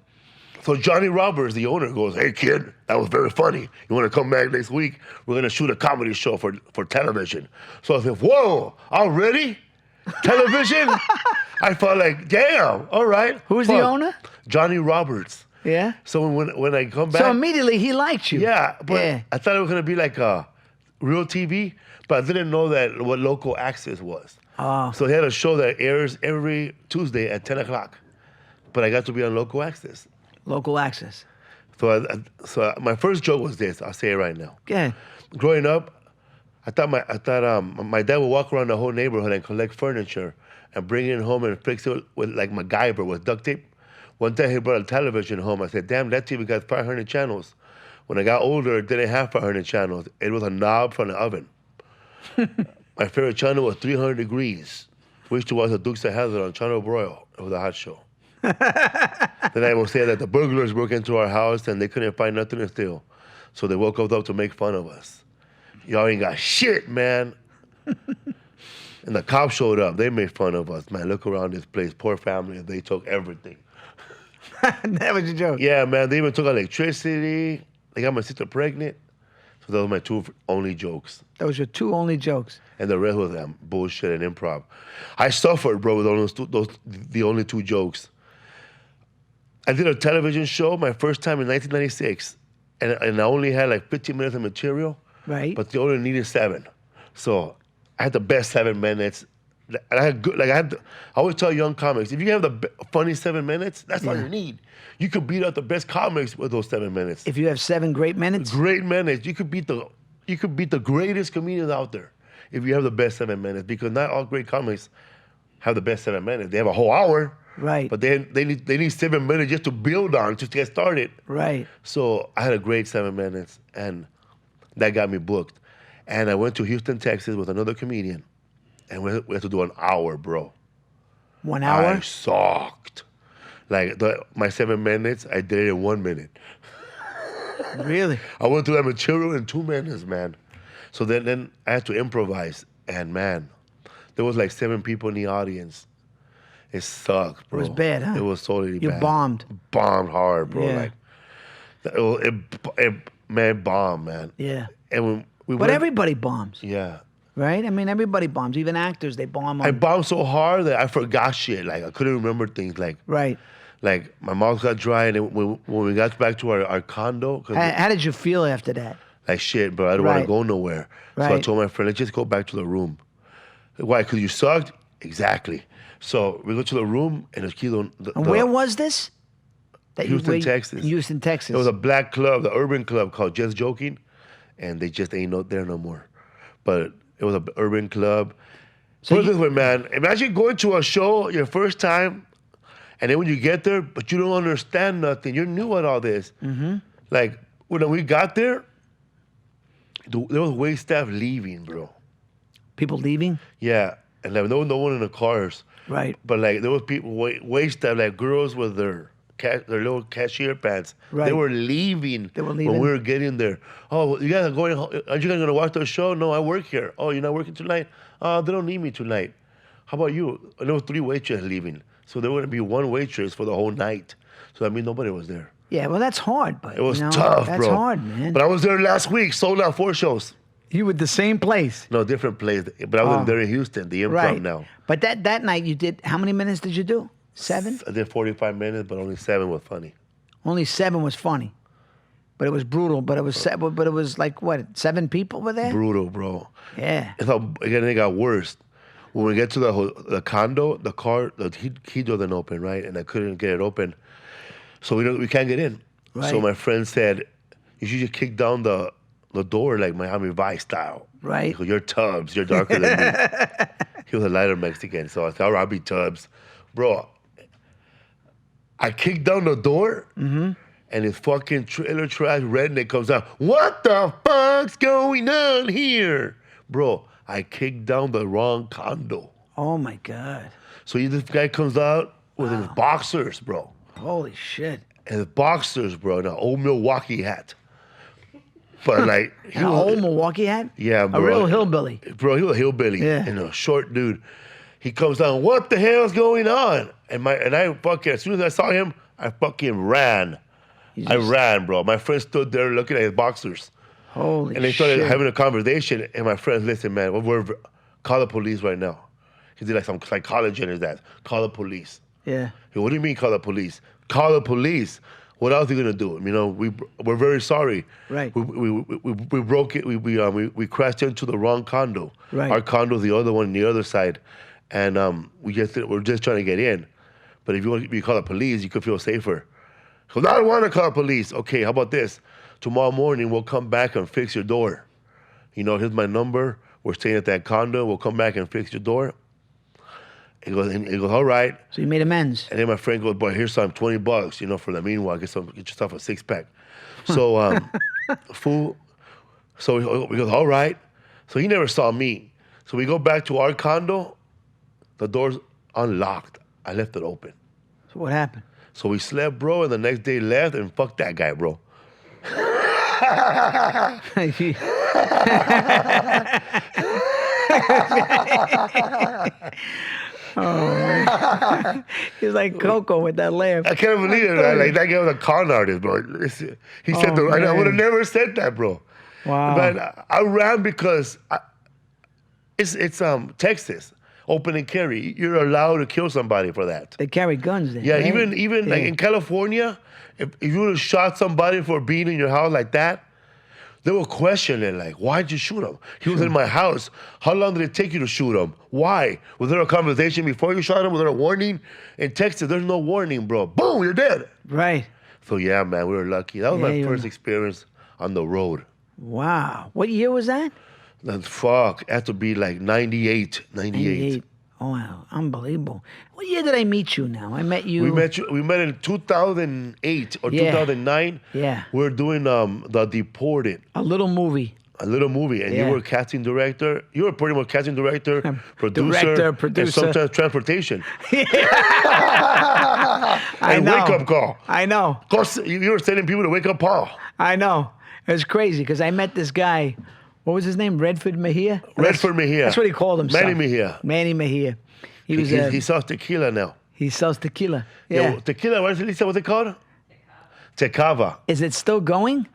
So Johnny Roberts, the owner, goes, "Hey kid, that was very funny. You want to come back next week? We're gonna shoot a comedy show for television." So I said, "Whoa, already? Television?" I felt like, damn, all right. Who's the owner? Johnny Roberts. yeah. So when I come back, So immediately he liked you. yeah, but Yeah. I thought it was gonna be like a real TV, but I didn't know that what local access was. Oh. So he had a show that airs every Tuesday at 10 o'clock, but I got to be on local access. Local access. So my first joke was this. I'll say it right now. Yeah. Growing up, I thought my dad would walk around the whole neighborhood and collect furniture and bring it home and fix it with like MacGyver with duct tape. One time he brought a television home. I said, "Damn, that TV got 500 channels." When I got older, it didn't have 500 channels. It was a knob from the oven. My favorite channel was 300 Degrees. We used to watch the Dukes of Hazzard on Channel Broil. It was a hot show. Then I will say that the burglars broke into our house and they couldn't find nothing to steal. So they woke us up to make fun of us. Y'all ain't got shit, man. And the cops showed up. They made fun of us. Man, look around this place. Poor family. They took everything. That was your joke. Yeah, man. They even took electricity. They got my sister pregnant. So those were my two only jokes. Those were two only jokes. And the rest was bullshit and improv. I suffered, bro, with the only two jokes. I did a television show my first time in 1996, and I only had like 15 minutes of material, Right. but they only needed 7. So I had the best 7 minutes. And I had good, I always tell young comics, if you have the funny 7 minutes, that's all Yeah. you need. You could beat out the best comics with those 7 minutes. If you have 7 great minutes. Great minutes. You could beat the greatest comedians out there if you have the best 7 minutes, because not all great comics have the best 7 minutes. They have a whole hour. Right. But they need 7 minutes just to build on, just to get started. Right. So I had a great 7 minutes, and that got me booked. And I went to Houston, Texas with another comedian, and we had to do an hour, bro. 1 hour. I sucked. Like my 7 minutes, I did it in 1 minute. Really? I went through that material in 2 minutes, man. So then I had to improvise, and man, there was like 7 people in the audience. It sucked, bro. It was bad, huh? It was totally bad. You bombed. Bombed hard, bro. Yeah. Like, man, bombed, man. Yeah. And when we But went, everybody bombs, yeah. right? I mean, everybody bombs. Even actors, they bomb. I bombed so hard that I forgot shit. Like, I couldn't remember things. Right. Like my mouth got dry, and when we got back to our condo, How did you feel after that? like shit, bro, I don't want Right. to go nowhere. So I Right. told my friend, let's just go back to the room. Why? Because you sucked? Exactly. So we go to the room, and it's Kilo. And where was this? Houston, Texas. Houston, Texas. It was a black club, the urban club called Just Joking, and they just ain't there no more. But it was an urban club. So Put it you- this way, man. Imagine going to a show your first time, and then when you get there, but you don't understand nothing. You're new at all this. Mm-hmm. Like, when we got there, there was wait staff leaving, bro. People leaving? Yeah, and like, no one in the cars. Right. But like there was people wait staff, like girls with their little cashier pants. Right. They were leaving. They were when leaving? we were getting there. Oh, you guys are going home. Aren't you guys gonna watch the show? No, I work here. Oh, you're not working tonight? They don't need me tonight. How about you? And there were 3 waitresses leaving, so there wouldn't be 1 waitress for the whole night. So that means nobody was there. Yeah, well, that's hard, but It was tough, tough, that's bro. That's hard, man. But I was there last week. Sold out 4 shows. You were the same place. No, different place. But I was Oh. there in Houston, the improv Right. now. But that night you did, how many minutes did you do? 7? I did 45 minutes, but only 7 was funny. Only 7 was funny. But it was brutal. But it was like, what, 7 people were there? Brutal, bro. Yeah. Again, it got worse. When we get to the condo, the key door didn't open, right? And I couldn't get it open. So we can't get in. Right. So my friend said, you should just kick down the door like Miami Vice style. Right. He goes, you're Tubbs. You're darker than me. He was a lighter Mexican. So I said, all right, I'll be Tubbs. Bro, I kicked down the door, and this fucking trailer trash redneck comes out. What the fuck's going on here? Bro, I kicked down the wrong condo. Oh, my God. So this guy comes out with his boxers, bro. Holy shit. And his boxers, bro, and an old Milwaukee hat. But like, An old Milwaukee hat? Yeah, bro. A real hillbilly. Bro, he was a hillbilly. Yeah. And a short dude. He comes down, what the hell's going on? And I fucking, as soon as I saw him, I fucking ran. I ran, bro. My friend stood there looking at his boxers. Holy shit. And they started having a conversation. And my friend, listen, man, call the police right now. He did like some psychology in his ass. Call the police. Yeah. Hey, what do you mean call the police? Call the police. What else are you gonna do? You know, we're very sorry. Right. We broke it. We crashed into the wrong condo. Right. Our condo's the other one on the other side, and we're just trying to get in. But if you call the police, you could feel safer. Because I don't want to call the police. Okay, how about this? Tomorrow morning we'll come back and fix your door. You know, here's my number. We're staying at that condo. We'll come back and fix your door. He goes, all right. So you made amends. And then my friend goes, boy, here's some $20, you know, for the meanwhile, get yourself a 6-pack. So, fool. So we goes, all right. So he never saw me. So we go back to our condo. The door's unlocked. I left it open. So what happened? So we slept, bro, and the next day left, and fuck that guy, bro. Oh, man. He's like Coco with that laugh. I can't believe it, man. Like, that guy was a con artist, bro. He said I would have never said that, bro. Wow. But I ran because it's Texas, open and carry. You're allowed to kill somebody for that. They carry guns there. Yeah, right? even like in California, if you would have shot somebody for being in your house like that, they were questioning, like, why'd you shoot him? He was in my house. How long did it take you to shoot him? Why? Was there a conversation before you shot him? Was there a warning? In Texas, there's no warning, bro. Boom, you're dead. Right. So, yeah, man, we were lucky. That was my first experience on the road. Wow. What year was that? Fuck, it had to be like 98. 98. Oh, wow. Unbelievable. What year did I meet you now? I met you. We met in 2008 or 2009. Yeah. We were doing The Deported. A little movie. A little movie. And you were casting director. You were pretty much casting director, producer, and sometimes transportation. I know. Wake up call. I know. You were sending people to wake up call. I know. It was crazy because I met this guy. What was his name? Redford Mejia? Redford Mejia. That's what he called himself. Manny Mejia. Manny Mejia. He sells tequila now. He sells tequila. Yeah. Tequila, what's it called? Tecava. Is it still going?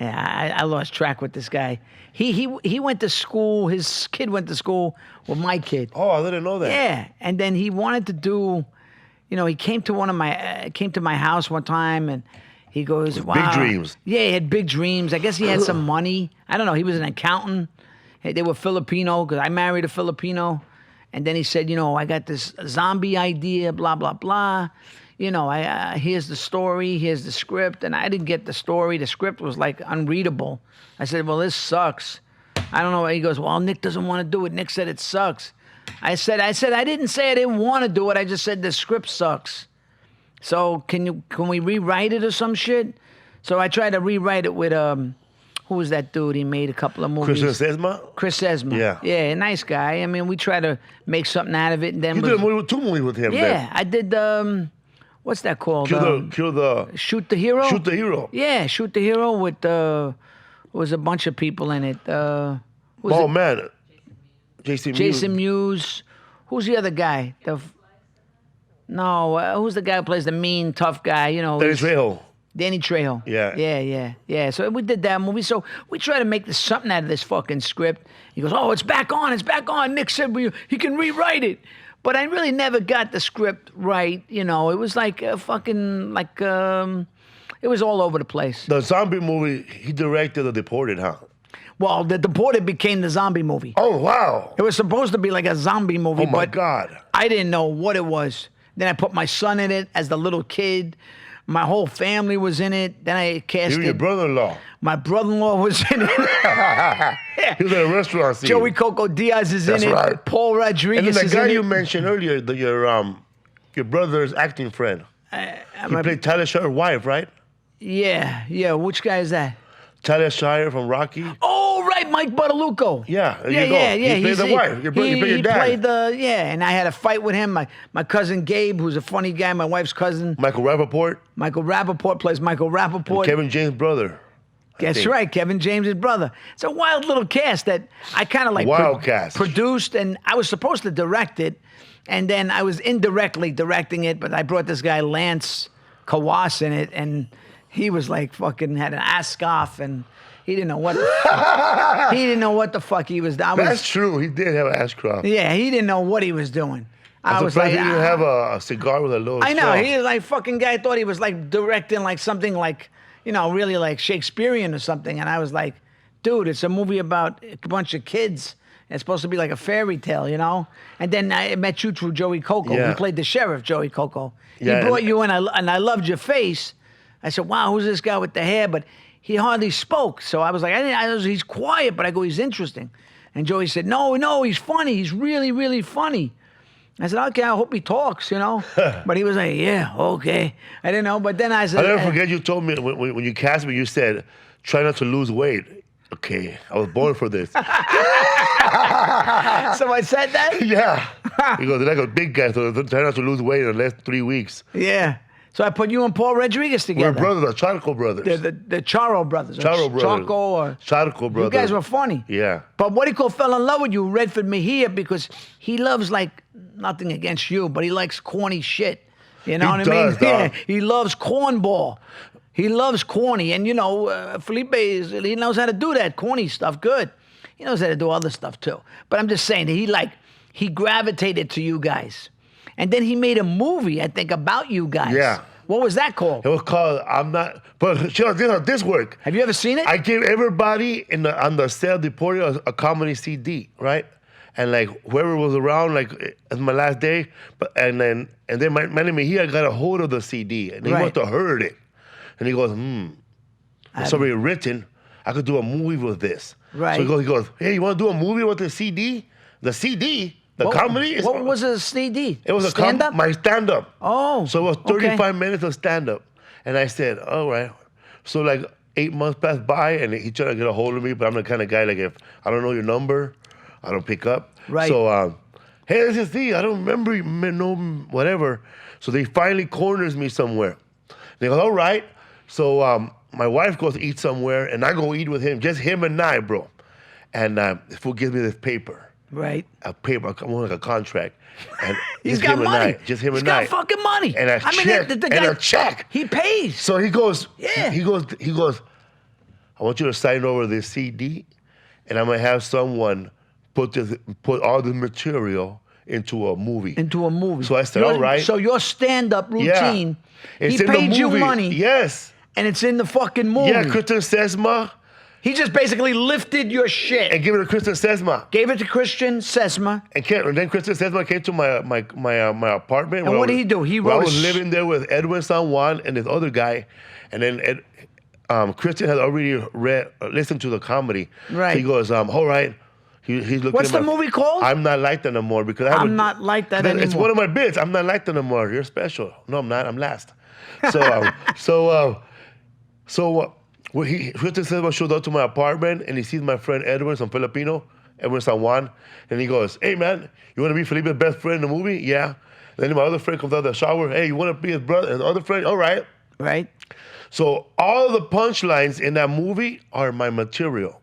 Yeah, I lost track with this guy. He went to school. His kid went to school with my kid. Oh, I didn't know that. Yeah, and then he wanted to do. You know, he came to my house one time and. He goes, wow. Big dreams. Yeah, he had big dreams. I guess he had some money. I don't know. He was an accountant. They were Filipino because I married a Filipino. And then he said, you know, I got this zombie idea, blah, blah, blah. You know, here's the story, here's the script. And I didn't get the story. The script was like unreadable. I said, well, this sucks. I don't know. He goes, well, Nick doesn't want to do it. Nick said it sucks. I said, I didn't say I didn't want to do it. I just said the script sucks. So can we rewrite it or some shit? So I tried to rewrite it with who was that dude? He made a couple of movies. Chris Esma? Chris Esma. Yeah. Yeah, nice guy. I mean, we tried to make something out of it, and then You did two movies with him. Yeah, then. I did. What's that called? Shoot the Hero. Shoot the Hero. Yeah, Shoot the Hero with was a bunch of people in it. Man, Jason Mewes. Who's the other guy? Who's the guy who plays the mean, tough guy? You know, Danny Trejo. Yeah. Yeah. So we did that movie. So we try to make something out of this fucking script. He goes, oh, it's back on. Nick said he can rewrite it. But I really never got the script right. You know, it was like it was all over the place. The zombie movie, he directed The Deported, huh? Well, The Deported became the zombie movie. Oh, wow. It was supposed to be like a zombie movie. Oh, my God. I didn't know what it was. Then I put my son in it as the little kid. My whole family was in it. Then I casted. You and your brother-in-law. My brother-in-law was in it. Yeah. He was at a restaurant scene. Joey Coco Diaz is in it. That's right. Paul Rodriguez is in it. And then the guy you mentioned earlier, your brother's acting friend. He played Talia Shire's wife, right? Yeah. Which guy is that? Talia Shire from Rocky. Oh, right, Mike Buttalucco. Yeah. Yeah. He played the wife. You played your dad. He played and I had a fight with him. My cousin Gabe, who's a funny guy, my wife's cousin. Michael Rappaport. Michael Rappaport plays Michael Rappaport. And Kevin James' brother. That's right, Kevin James' brother. It's a wild little cast that I kind of like Wild cast. produced, and I was supposed to direct it, and then I was indirectly directing it, but I brought this guy Lance Kawas in it, and he was like fucking had an ass off, and he didn't know what he didn't know what the fuck he was doing. That's true. He did have an Ashcroft. Yeah, he didn't know what he was doing. I was like, he didn't have a cigar with a little I know. straw. He was like fucking guy thought he was like directing like something like, you know, really like Shakespearean or something. And I was like, dude, it's a movie about a bunch of kids. It's supposed to be like a fairy tale, you know? And then I met you through Joey Coco. Yeah. He played the sheriff, Joey Coco. Yeah, He brought you in, and I loved your face. I said, wow, who's this guy with the hair? But he hardly spoke. So I was like, he's quiet, but I go, he's interesting. And Joey said, no, he's funny. He's really, really funny. I said, okay, I hope he talks, you know? But he was like, yeah, okay. I didn't know, but then I said... I'll never forget you told me, when you cast me, you said, try not to lose weight. Okay, I was born for this. So I said that? Yeah. He goes, they're like a big guy, so try not to lose weight in the last 3 weeks. Yeah. So I put you and Paul Rodriguez together. We're brothers, the Charco brothers. The Charo brothers. or Charo brothers. Charco or... Charco brothers. You guys were funny. Yeah. But what he called fell in love with you, Redford Mejia, because he loves, like, nothing against you, but he likes corny shit. You know what I mean? Dog. Yeah. He loves cornball. He loves corny. And, you know, Felipe, he knows how to do that corny stuff good. He knows how to do other stuff, too. But I'm just saying that he gravitated to you guys. And then he made a movie, I think, about you guys. Yeah. What was that called? It was called I'm Not, but this work. Have you ever seen it? I gave everybody on the set deported a comedy CD, right? And like whoever was around, like it's my last day, and then my Manny Mejia got a hold of the CD, and he Right. must have heard it, and he goes, it's already written. I could do a movie with this. Right. So he goes, hey, you want to do a movie with the CD? The CD, the comedy. What was a CD? It was stand-up? my stand-up. Oh, So it was 35 okay. minutes of stand-up. And I said, all right. So like 8 months passed by, and he tried to get a hold of me, but I'm the kind of guy, like, if I don't know your number, I don't pick up. Right. So, hey, this is the, I don't remember, no, whatever. So they finally corners me somewhere. They go, all right. So my wife goes to eat somewhere, and I go eat with him, just him and I, bro. And this fool gives me this paper. Right. A paper, more like a contract. And He's just got him money. And I, just him He's and got I. fucking money. And a check. the And a check. He pays. So he goes, Yeah. he goes, I want you to sign over this CD, and I'm gonna have someone put all the material into a movie. Into a movie. So I said, all right. So your stand-up routine, It's he in the paid you movie. money. Yes. And it's in the fucking movie. Yeah, Kristen Sesma, He just basically lifted your shit. and give it to Kristen Sesma. Gave it to Christian Sesma. And then Kristen Sesma came to my apartment. And where what I did was- he do? He where I wrote a was s- living there with Edwin San Juan and this other guy, and then Christian had already listened to the comedy. Right. So he goes, all right. He's looking. What's at the movie called? I'm Not Like That No More, because I'm Not Like That It's Anymore. one of my bits. I'm not like that no more. You're special. No, I'm not. I'm last. So Christian Silva showed up to my apartment, and he sees my friend Edwin, some Filipino, Edwin San Juan, and he goes, hey, man, you want to be Felipe's best friend in the movie? Yeah. Then my other friend comes out of the shower. Hey, you want to be his brother? His other friend? All right. Right. So all the punchlines in that movie are my material.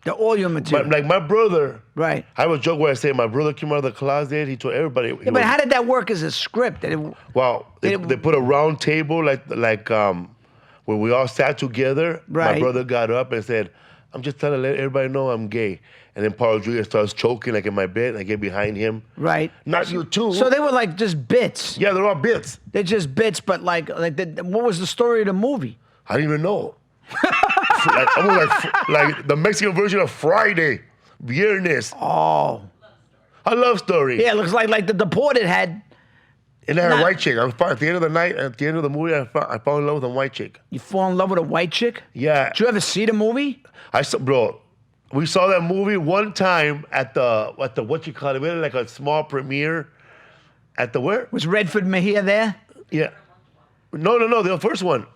The audio material. Like my brother, Right. I have a joke where I say my brother came out of the closet. He told everybody. Yeah, but how did that work as a script? Well, they put a round table like where we all sat together. Right. My brother got up and said, I'm just trying to let everybody know I'm gay. And then Paul Rodriguez starts choking like in my bed. I get behind him. Right. Not you too. So they were like just bits. Yeah, they're all bits. They're just bits, but what was the story of the movie? I didn't even know. like the Mexican version of Friday, Viernes. Oh. A love story. Yeah, it looks like the Deported had. And they had a Not- white chick. At the end of the night, at the end of the movie, I fell in love with a white chick. You fall in love with a white chick? Yeah. Did you ever see the movie? Bro, we saw that movie one time at the what you call it? We had like a small premiere at the where? Was Redford Mejia there? Yeah. No, the first one.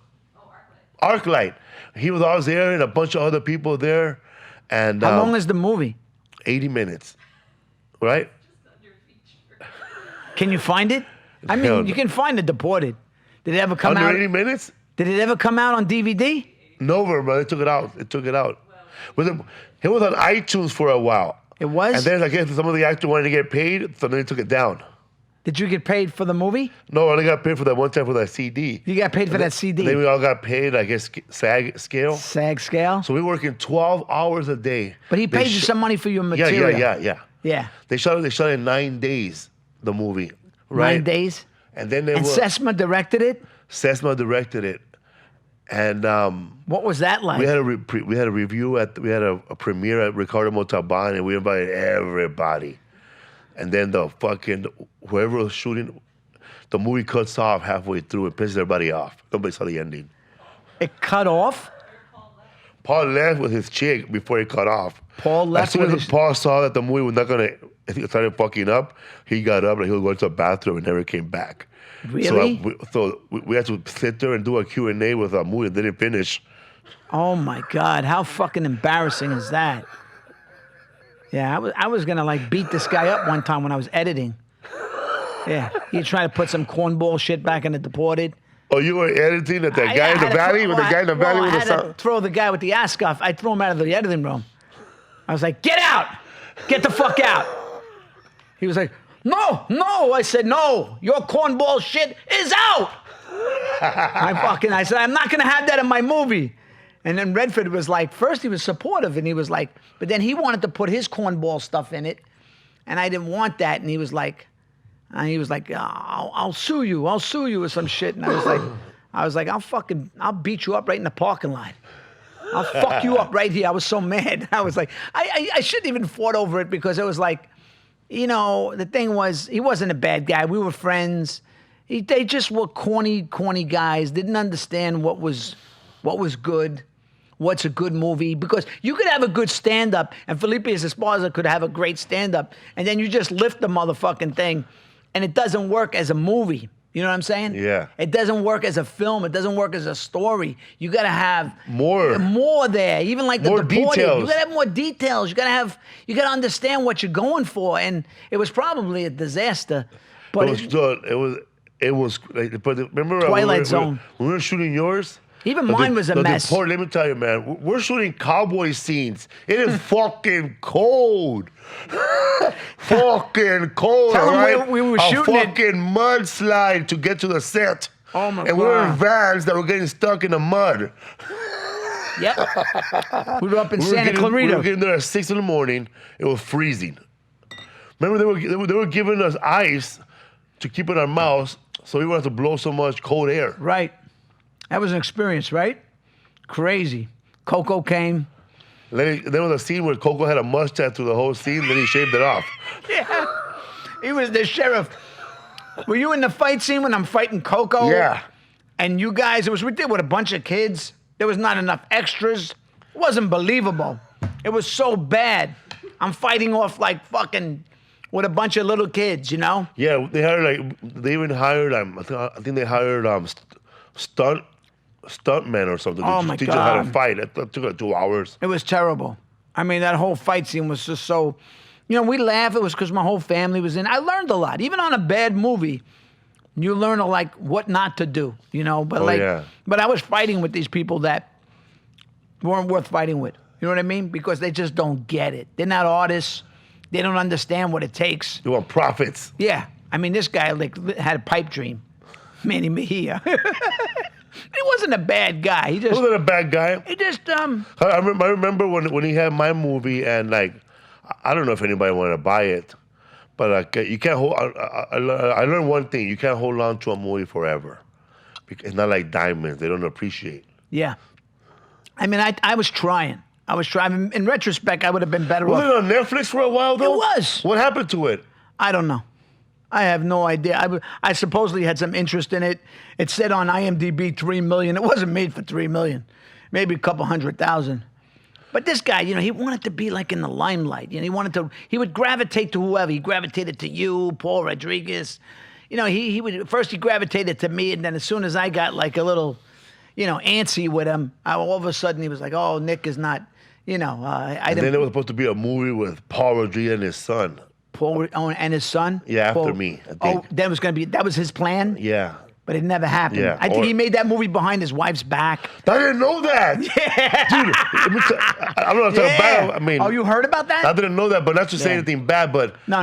Arclight. He was always there and a bunch of other people there. And How long is the movie? 80 minutes. Right? Can you find it? I mean, Hell you no. can find The Deported. Did it ever come Under out? 80 minutes? Did it ever come out on DVD? Never, bro. They took it out. They took it out. It was on iTunes for a while. It was? And then I guess some of the actors wanted to get paid, so then they took it down. Did you get paid for the movie? No, I only got paid for that one time for that CD. You got paid for that CD? Then we all got paid, I guess, SAG scale. SAG scale? So we were working 12 hours a day. But he paid you some money for your material. Yeah. They shot it in 9 days, the movie. Right? 9 days? And then Sesma directed it? Sesma directed it. And what was that like? We had a review we had a premiere at Ricardo Montalban, and we invited everybody. And then whoever was shooting, the movie cuts off halfway through. It pisses everybody off. Nobody saw the ending. It cut off? Paul left with his chick before it cut off. Paul left as soon as Paul saw that the movie was not gonna, it started fucking up. He got up and he was going to the bathroom and never came back. Really? So we had to sit there and do a Q&A with a movie that didn't finish. Oh my God! How fucking embarrassing is that? Yeah, I was gonna like beat this guy up one time when I was editing. Yeah, he tried to put some cornball shit back in the Deported. Oh, you were editing at that guy in the valley with the guy in the valley with the sound? I had to throw the guy with the ascot. I threw him out of the editing room. I was like, "Get out! Get the fuck out!" He was like, "No, no." I said, "No, your cornball shit is out." I said, "I'm not gonna have that in my movie." And then Redford was like, first he was supportive, and he was like, but then he wanted to put his cornball stuff in it, and I didn't want that, and he was like, I'll sue you or some shit, and I was like, I'll beat you up right in the parking lot. I'll fuck you up right here. I was so mad. I was like, I shouldn't even fought over it because it was like, you know, the thing was, he wasn't a bad guy. We were friends. They just were corny guys. Didn't understand what was good. What's a good movie? Because you could have a good stand-up, and Felipe Esparza could have a great stand-up, and then you just lift the motherfucking thing, and it doesn't work as a movie. You know what I'm saying? Yeah. It doesn't work as a film. It doesn't work as a story. You got to have more there. Even like the more Deported. details. You got to have more details. You got to understand what you're going for, and it was probably a disaster. But it was like, but remember Twilight Zone. When we were shooting yours. Even mine was a mess. Let me tell you, man, we're shooting cowboy scenes. It is fucking cold. Fucking cold, Tell right? them we were shooting a fucking mudslide to get to the set. Oh, my God. And we were in vans that were getting stuck in the mud. Yep. We were up in Santa Clarita. We were getting there at 6 in the morning. It was freezing. Remember, they were giving us ice to keep in our mouths so we wouldn't have to blow so much cold air. Right. That was an experience, right? Crazy. Coco came. There was a scene where Coco had a mustache through the whole scene, then he shaved it off. Yeah. He was the sheriff. Were you in the fight scene when I'm fighting Coco? Yeah. And you guys, we did with a bunch of kids. There was not enough extras. It wasn't believable. It was so bad. I'm fighting off like fucking with a bunch of little kids, you know? Yeah, they even hired, I think they hired stuntmen or something to teach us how to fight. It took like 2 hours. It was terrible. I mean, that whole fight scene was just so, you know, we laugh. It was because my whole family was in. I learned a lot. Even on a bad movie, you learn like what not to do, you know? But but I was fighting with these people that weren't worth fighting with. You know what I mean? Because they just don't get it. They're not artists. They don't understand what it takes. You want profits. Yeah. I mean, this guy had a pipe dream. Manny Mejia. He wasn't a bad guy. He wasn't a bad guy. He just I remember when he had my movie, and like, I don't know if anybody wanted to buy it, but like, you can't hold. I learned one thing: you can't hold on to a movie forever. It's not like diamonds; they don't appreciate. Yeah. I mean, I was trying. In retrospect, I would have been better off. Was it on Netflix for a while though? It was. What happened to it? I don't know. I have no idea. I supposedly had some interest in it. It said on IMDb 3 million. It wasn't made for 3 million. Maybe a couple 100,000. But this guy, you know, he wanted to be like in the limelight. You know, he would gravitate to whoever. He gravitated to you, Paul Rodriguez. You know, he gravitated to me, and then as soon as I got like a little, you know, antsy with him, all of a sudden he was like, "Oh, Nick is not, you know." And then it was supposed to be a movie with Paul Rodriguez and his son. Paul and his son? Yeah, after me, I think. Oh, that was his plan? Yeah. But it never happened. Yeah, I think or- he made that movie behind his wife's back. I didn't know that. Yeah. Dude, I'm not talking bad. I mean, Oh, you heard about that? I didn't know that, but not to say Yeah. anything bad, but No.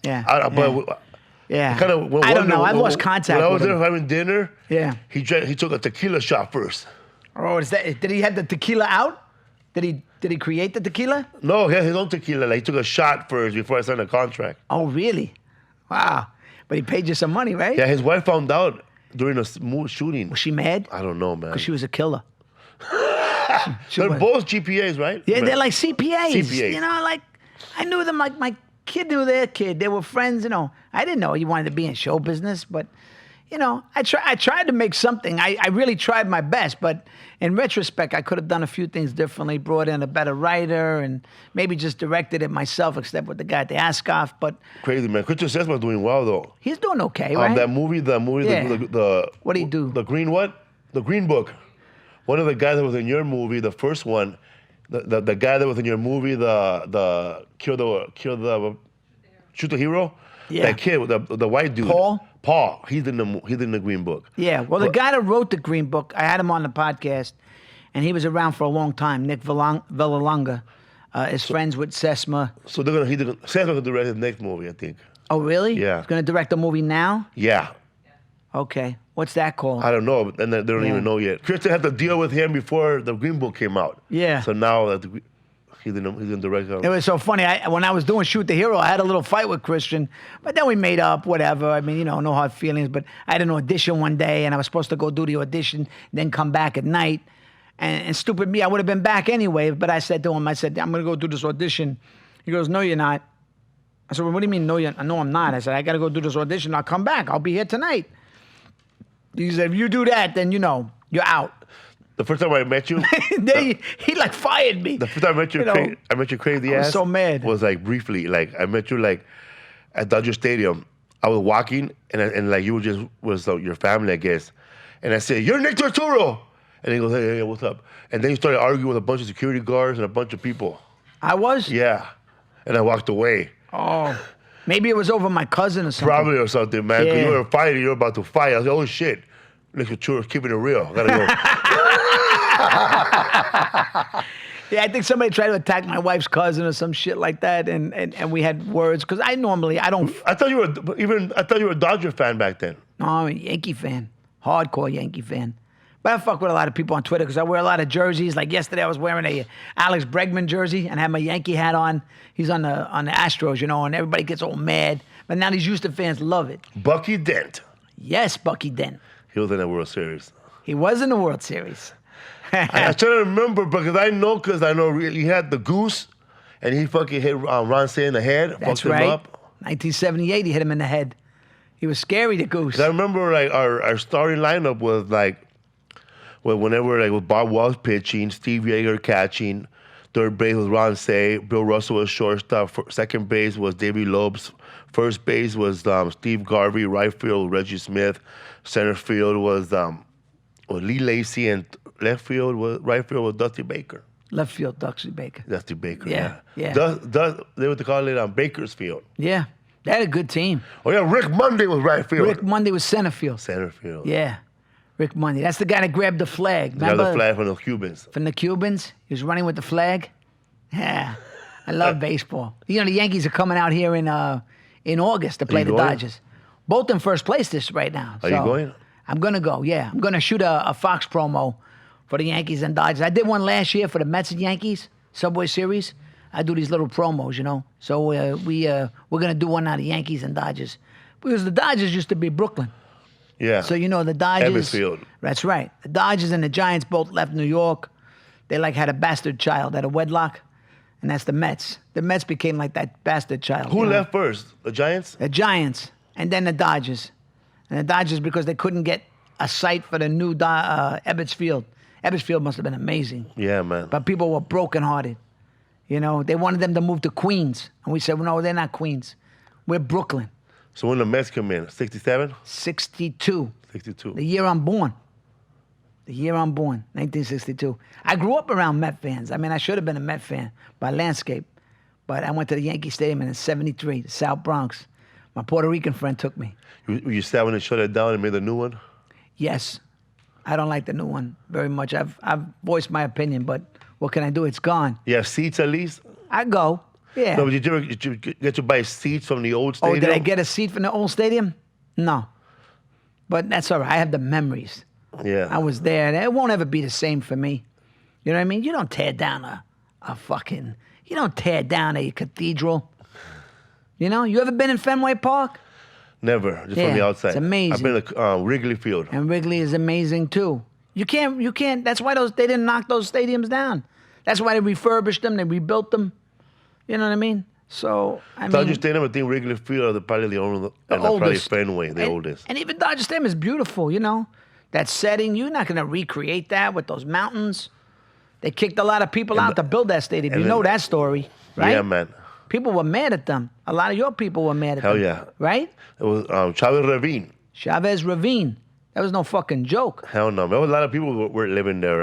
Yeah. but yeah. kind of. I don't know. I lost contact When I with was there him. having dinner, Yeah. he took a tequila shot first. Oh, is that? Did he have the tequila out? Did he create the tequila? No, he had his own tequila. Like, he took a shot first before I signed a contract. Oh, really? Wow. But he paid you some money, right? Yeah, his wife found out during a shooting. Was she mad? I don't know, man. Because she was a killer. She They're was. both GPAs, right? Yeah, they're like CPAs. CPAs. You know, like I knew them like my kid knew their kid. They were friends, you know. I didn't know he wanted to be in show business, but you know, I tried to make something. I really tried my best, but in retrospect, I could have done a few things differently, brought in a better writer, and maybe just directed it myself, except with the guy at the Ascoff. But Crazy, man. Christian Sesma's doing well, though. he's doing okay, right? That movie, Yeah. the What'd he do? The Green what? The Green Book. One of the guys that was in your movie, the first one, the guy that was in your movie, the shoot the hero. Yeah. That kid, the white dude. Paul. He's in the Green Book. Yeah, well, the guy that wrote the Green Book, I had him on the podcast, and he was around for a long time. Nick Villalonga is friends with Sesma. So Sesma's gonna direct his next movie, I think. Oh, really? Yeah. He's going to direct a movie now? Yeah. Okay. What's that called? I don't know, and they don't Yeah. even know yet. Christian had to deal with him before the Green Book came out. Yeah. So now that he's in direct. It was so funny. When I was doing Shoot the Hero, I had a little fight with Christian, but then we made up, whatever. I mean, you know, no hard feelings. But I had an audition one day, and I was supposed to go do the audition, then come back at night. And stupid me, I would have been back anyway. But I said to him, I'm going to go do this audition. He goes, no, you're not. I said, well, what do you mean, no, no, I'm not? I said, I got to go do this audition. I'll come back. I'll be here tonight. He said, if you do that, then, you know, you're out. The first time I met you, Then he like fired me. the first time I met you, You know, I met you crazy I was ass. so mad. Was like briefly, like I met you like at Dodger Stadium. I was walking and like you were just was your family, I guess. And I said, "You're Nick Turturro," and he goes, "Hey, what's up?" And then you started arguing with a bunch of security guards and a bunch of people. I was? Yeah, and I walked away. Oh, maybe it was over my cousin or something. Probably or something, man. 'Cause Yeah. you were fighting, you were about to fight. I was like, oh shit. Nick Turturro's keeping it real. I gotta go. Yeah, I think somebody tried to attack my wife's cousin or some shit like that, and we had words because I don't. I thought you were a Dodger fan back then. No, I'm a Yankee fan, hardcore Yankee fan. But I fuck with a lot of people on Twitter because I wear a lot of jerseys. Like yesterday, I was wearing a Alex Bregman jersey and had my Yankee hat on. He's on the Astros, you know, and everybody gets all mad. But now these Houston fans love it. Bucky Dent. Yes, Bucky Dent. He was in the World Series. He was in the World Series. I try to remember because I know he had the goose and he fucking hit Ron Say in the head. That's fucked right. him up. 1978, he hit him in the head. He was scary, the goose. 'Cause I remember like our starting lineup was like, whenever like with Bob Wells pitching, Steve Yeager catching, third base was Ron Say, Bill Russell was shortstop, second base was Davey Lopes, first base was Steve Garvey, right field Reggie Smith, center field was Lee Lacy, and right field was Dusty Baker. Left field, Dusty Baker. Dusty Baker, Yeah, yeah. yeah. They would call it Bakersfield. Yeah, they had a good team. Oh yeah, Rick Monday was right field. Rick Monday was center field. Center field. Yeah, Rick Monday. That's the guy that grabbed the flag. Got Remember? the flag from the Cubans. From the Cubans. He was running with the flag. Yeah, I love baseball. You know, the Yankees are coming out here in August to play you the going? Dodgers. Both in first place this right now. Are you going? I'm going to go, yeah. I'm going to shoot a Fox promo for the Yankees and Dodgers. I did one last year for the Mets and Yankees Subway Series. I do these little promos, you know. So we're going to do one now, the Yankees and Dodgers. Because the Dodgers used to be Brooklyn. Yeah. So, you know, the Dodgers. Ebbsfield. That's right. The Dodgers and the Giants both left New York. They like had a bastard child at a wedlock. And that's the Mets. The Mets became like that bastard child. Who you know? left first? The Giants? The Giants. And then the Dodgers. And the Dodgers because they couldn't get a site for the new Ebbets Field. Ebbets Field must have been amazing. Yeah, man. But people were brokenhearted. You know, they wanted them to move to Queens. And we said, well, no, they're not Queens. We're Brooklyn. So when the Mets come in, 67? 62. 62. The year I'm born. The year I'm born, 1962. I grew up around Met fans. I mean, I should have been a Met fan by landscape. But I went to the Yankee Stadium in 73, the South Bronx. My Puerto Rican friend took me. You sad when they shut it down and made a new one? Yes. I don't like the new one very much. I've voiced my opinion, but what can I do? It's gone. You have seats at least? I go. Yeah. No, but did you get to buy seats from the old Oh, stadium? did I get a seat from the old stadium? No. But that's all right. I have the memories. Yeah. I was there. It won't ever be the same for me. You know what I mean? You don't tear down you don't tear down a cathedral. You know? You ever been in Fenway Park? Never, just from the outside. It's amazing. I've been to Wrigley Field. And Wrigley is amazing too. You can't, that's why they didn't knock those stadiums down. That's why they refurbished them, they rebuilt them. You know what I mean? So, Dodger Stadium, I think Wrigley Field are probably the only, and probably oldest. Fenway, the oldest. And even Dodger Stadium is beautiful, you know? That setting, you're not going to recreate that with those mountains. They kicked a lot of people out to build that stadium. You know that story, right? Yeah, man. People were mad at them. A lot of your people were mad at them. Hell yeah. Right? It was Chavez Ravine. Chavez Ravine. That was no fucking joke. Hell no. There was a lot of people were living there.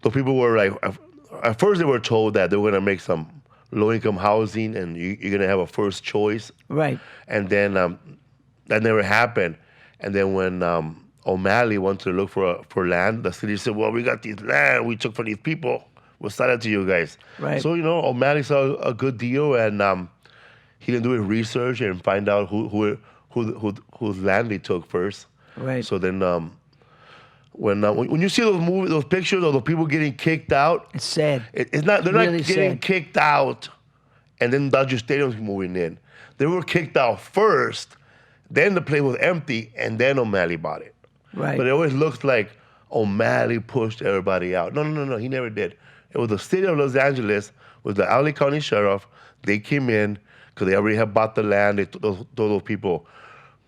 Those people were like, at first they were told that they were going to make some low-income housing and you're going to have a first choice. Right. And then that never happened. And then when O'Malley wanted to look for land, the city said, well, we got this land we took from these people. We'll sell it to you guys. Right. So, you know, O'Malley saw a good deal and he didn't do his research and find out whose land they took first. Right. So then when you see those pictures of the people getting kicked out, It's sad. it's not, they're Really not getting sad. kicked out and then Dodger Stadium's moving in. They were kicked out first, then the place was empty, and then O'Malley bought it. Right. But it always looks like O'Malley pushed everybody out. No, he never did. It was the city of Los Angeles, with the LA County Sheriff. They came in because they already had bought the land. They told those people,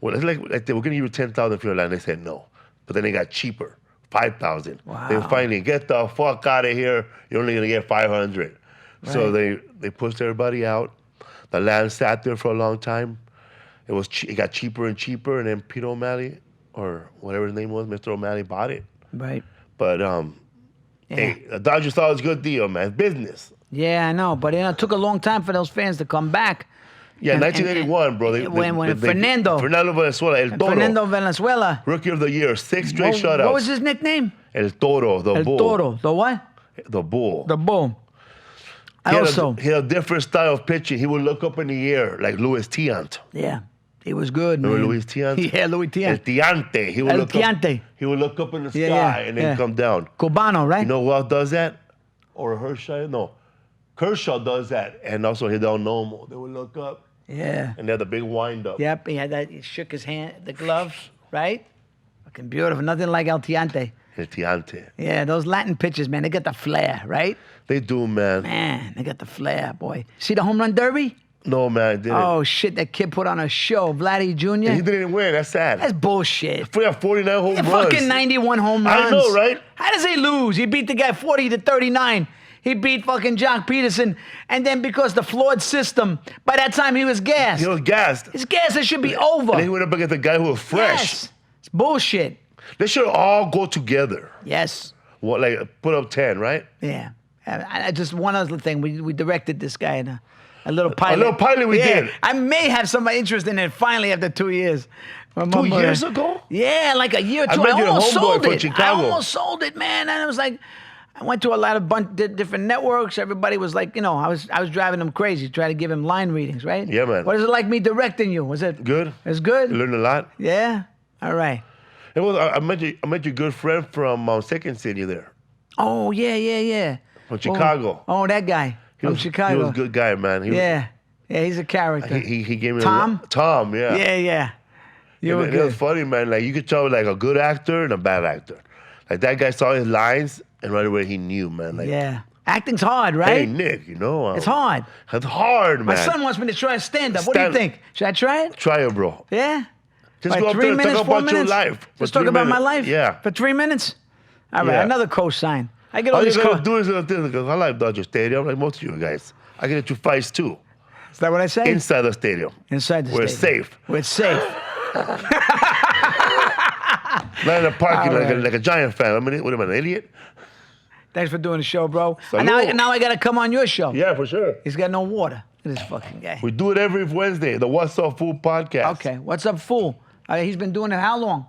well, it's like they were going to give you 10,000 for your land. They said no. But then they got cheaper, 5,000. Wow. Then finally, get the fuck out of here. You're only going to get 500. So they pushed everybody out. The land sat there for a long time. It got cheaper and cheaper, and then Peter O'Malley, or whatever his name was, Mr. O'Malley, bought it. Right. But hey, the Dodgers thought it was a good deal, man. It's business. Yeah, I know. But it took a long time for those fans to come back. Yeah, And- 1981, bro. when Fernando Valenzuela, El Toro, Fernando Venezuela. Rookie of the Year, 6 straight shutouts. What was his nickname? El Toro, the El bull. Toro. The what? The bull. The bull. He Also, had a different style of pitching. He would look up in the air like Luis Tiant. yeah, he was good, man. Remember Luis Tiant? Yeah, Luis El Tiant. Tiante. He would El look up. Tiante. He would look up in the sky Yeah, and then yeah. come down. Cubano, right? You know who else does that? Or Hershey? No. Kershaw does that. And also Hideo Nomo. They would look up Yeah. and they had the big wind up. Yep, he had that. He shook his hand, the glove, right? Fucking beautiful. Nothing like El Tiante. El Tiante. Yeah, those Latin pitchers, man, they got the flair, right? They do, man. Man, they got the flair, boy. See the home run derby? No, man, I didn't. Oh shit, that kid put on a show, Vladdy Jr. And he didn't win. That's sad. That's bullshit. We have 49 home Yeah, runs. fucking 91 home runs. I know, right? How does he lose? He beat the guy 40-39. He beat fucking Jock Peterson. And then because the flawed system, by that time he was gassed. He was gassed. His gas, it should be over. And he went up against the guy who was fresh. Yes. It's bullshit. They should all go together. Yes. What, like put up 10, right? Yeah. I just one other thing. We directed this guy in a little pilot. A little pilot we did. I may have some interest in it finally after 2 years. 2 years ago? Yeah, like a year or two. met your almost homeboy sold from it. Chicago. I almost sold it, man. And it was like, I went to a lot of different networks. Everybody was like, you know, I was driving him crazy, trying to give him line readings, right? Yeah, man. What is it like me directing you? Was it Good. It's good. You learned a lot. Yeah. All right. It was. I met your good friend from Second City there, Oh yeah. from Chicago. Oh, that guy from Chicago. He was a good guy, man. Yeah, he's a character. He gave me Tom? Tom, yeah. Yeah. You were And it was good. funny, man. Like you could tell like a good actor and a bad actor. Like that guy saw his lines and right away he knew, man. Like, Yeah, acting's hard, hey right? Nick, you know, It's hard. It's hard, man. My son wants me to try stand up. What do you Stand- think? Should I try it? Try it, bro. Yeah. Just Like go up 3 there and minutes, talk 4 about your minutes? life. for Just talk 3 about my minutes. life. Yeah. For 3 minutes. All right, Yeah. another cosign. I get all All you these. gotta do is because I like Dodger Stadium, like most of you guys. I get into fights too, Is that what I say? inside the stadium. Inside the Where it's stadium. safe. Where it's safe. Not in the parking All like, right. like a Giant fan. What am I, an idiot? Thanks for doing the show, bro. Salud. And now I got to come on your show. Yeah, for sure. He's got no water. Look at this fucking guy. We do it every Wednesday, the What's Up Food podcast. Okay, what's up, fool? He's been doing it how long?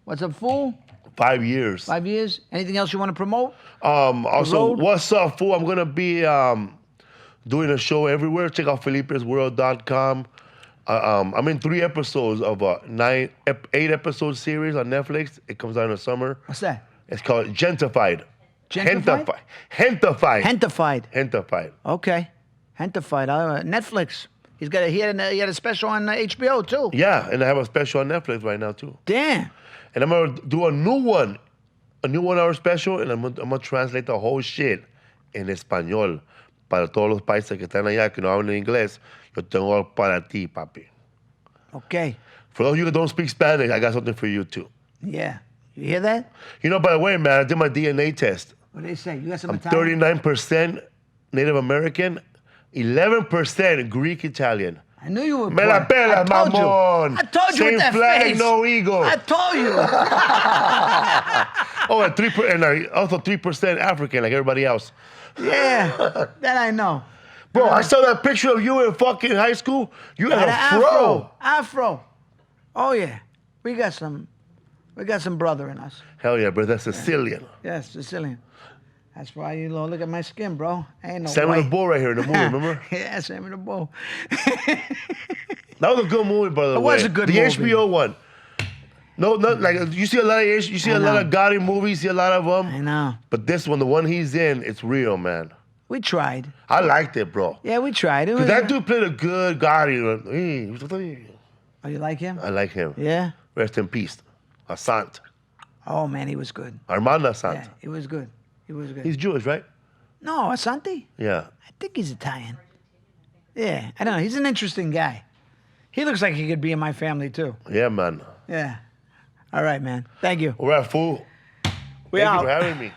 What's up, fool? 5 years. 5 years. Anything else you want to promote? Also, road? what's up, fool? I'm gonna be doing a show everywhere. Check out Felipe'sWorld.com. I'm in 3 episodes of a 8-episode series on Netflix. It comes out in the summer. What's that? It's called Gentified. Gentrified? Hentified. Hentified. Hentified. Okay. Hentified. Netflix. He had a special on HBO too. Yeah, and I have a special on Netflix right now too. Damn. And I'm gonna do a new 1-hour special, and I'm gonna translate the whole shit en español para todos los países que están allá que no hablan inglés. Yo tengo algo para ti, papi. Okay. For those of you that don't speak Spanish, I got something for you too. Yeah. You hear that? You know, by the way, man, I did my DNA test. What do they say? You got some I'm Italian? 39% Native American, 11% Greek Italian. I knew you were. Me la pelas, mamón. I told you Same with that flag, face. no ego. I told you. Oh, and 3%, and I also 3% African, like everybody else. Yeah. That I know. Bro, I saw that picture of you in fucking high school. You had a fro. Afro. Oh yeah. We got some brother in us. Hell yeah, bro. That's Sicilian. Yes, Sicilian. That's why you look at my skin, bro. Ain't no Sam way. and the Bull right here in the movie, remember? Yeah, Sam and the Bull. That was a good movie, by the way. It was a good the movie. HBO one. No, like you see a lot of Gotti movies, you see a lot of them. I know. But this one, the one he's in, it's real, man. We tried. I liked it, bro. Yeah, we tried. It was, That dude played a good Gotti. Oh, you like him? I like him. Yeah. Rest in peace. Asante. Oh man, he was good. Armando Asante. Yeah, he was good. He was good. He's Jewish, right? No, Asante? Yeah. I think he's Italian. Yeah, I don't know. He's an interesting guy. He looks like he could be in my family too. Yeah, man. Yeah. All right, man. Thank you. All right, fool. We Thank out. you for having me.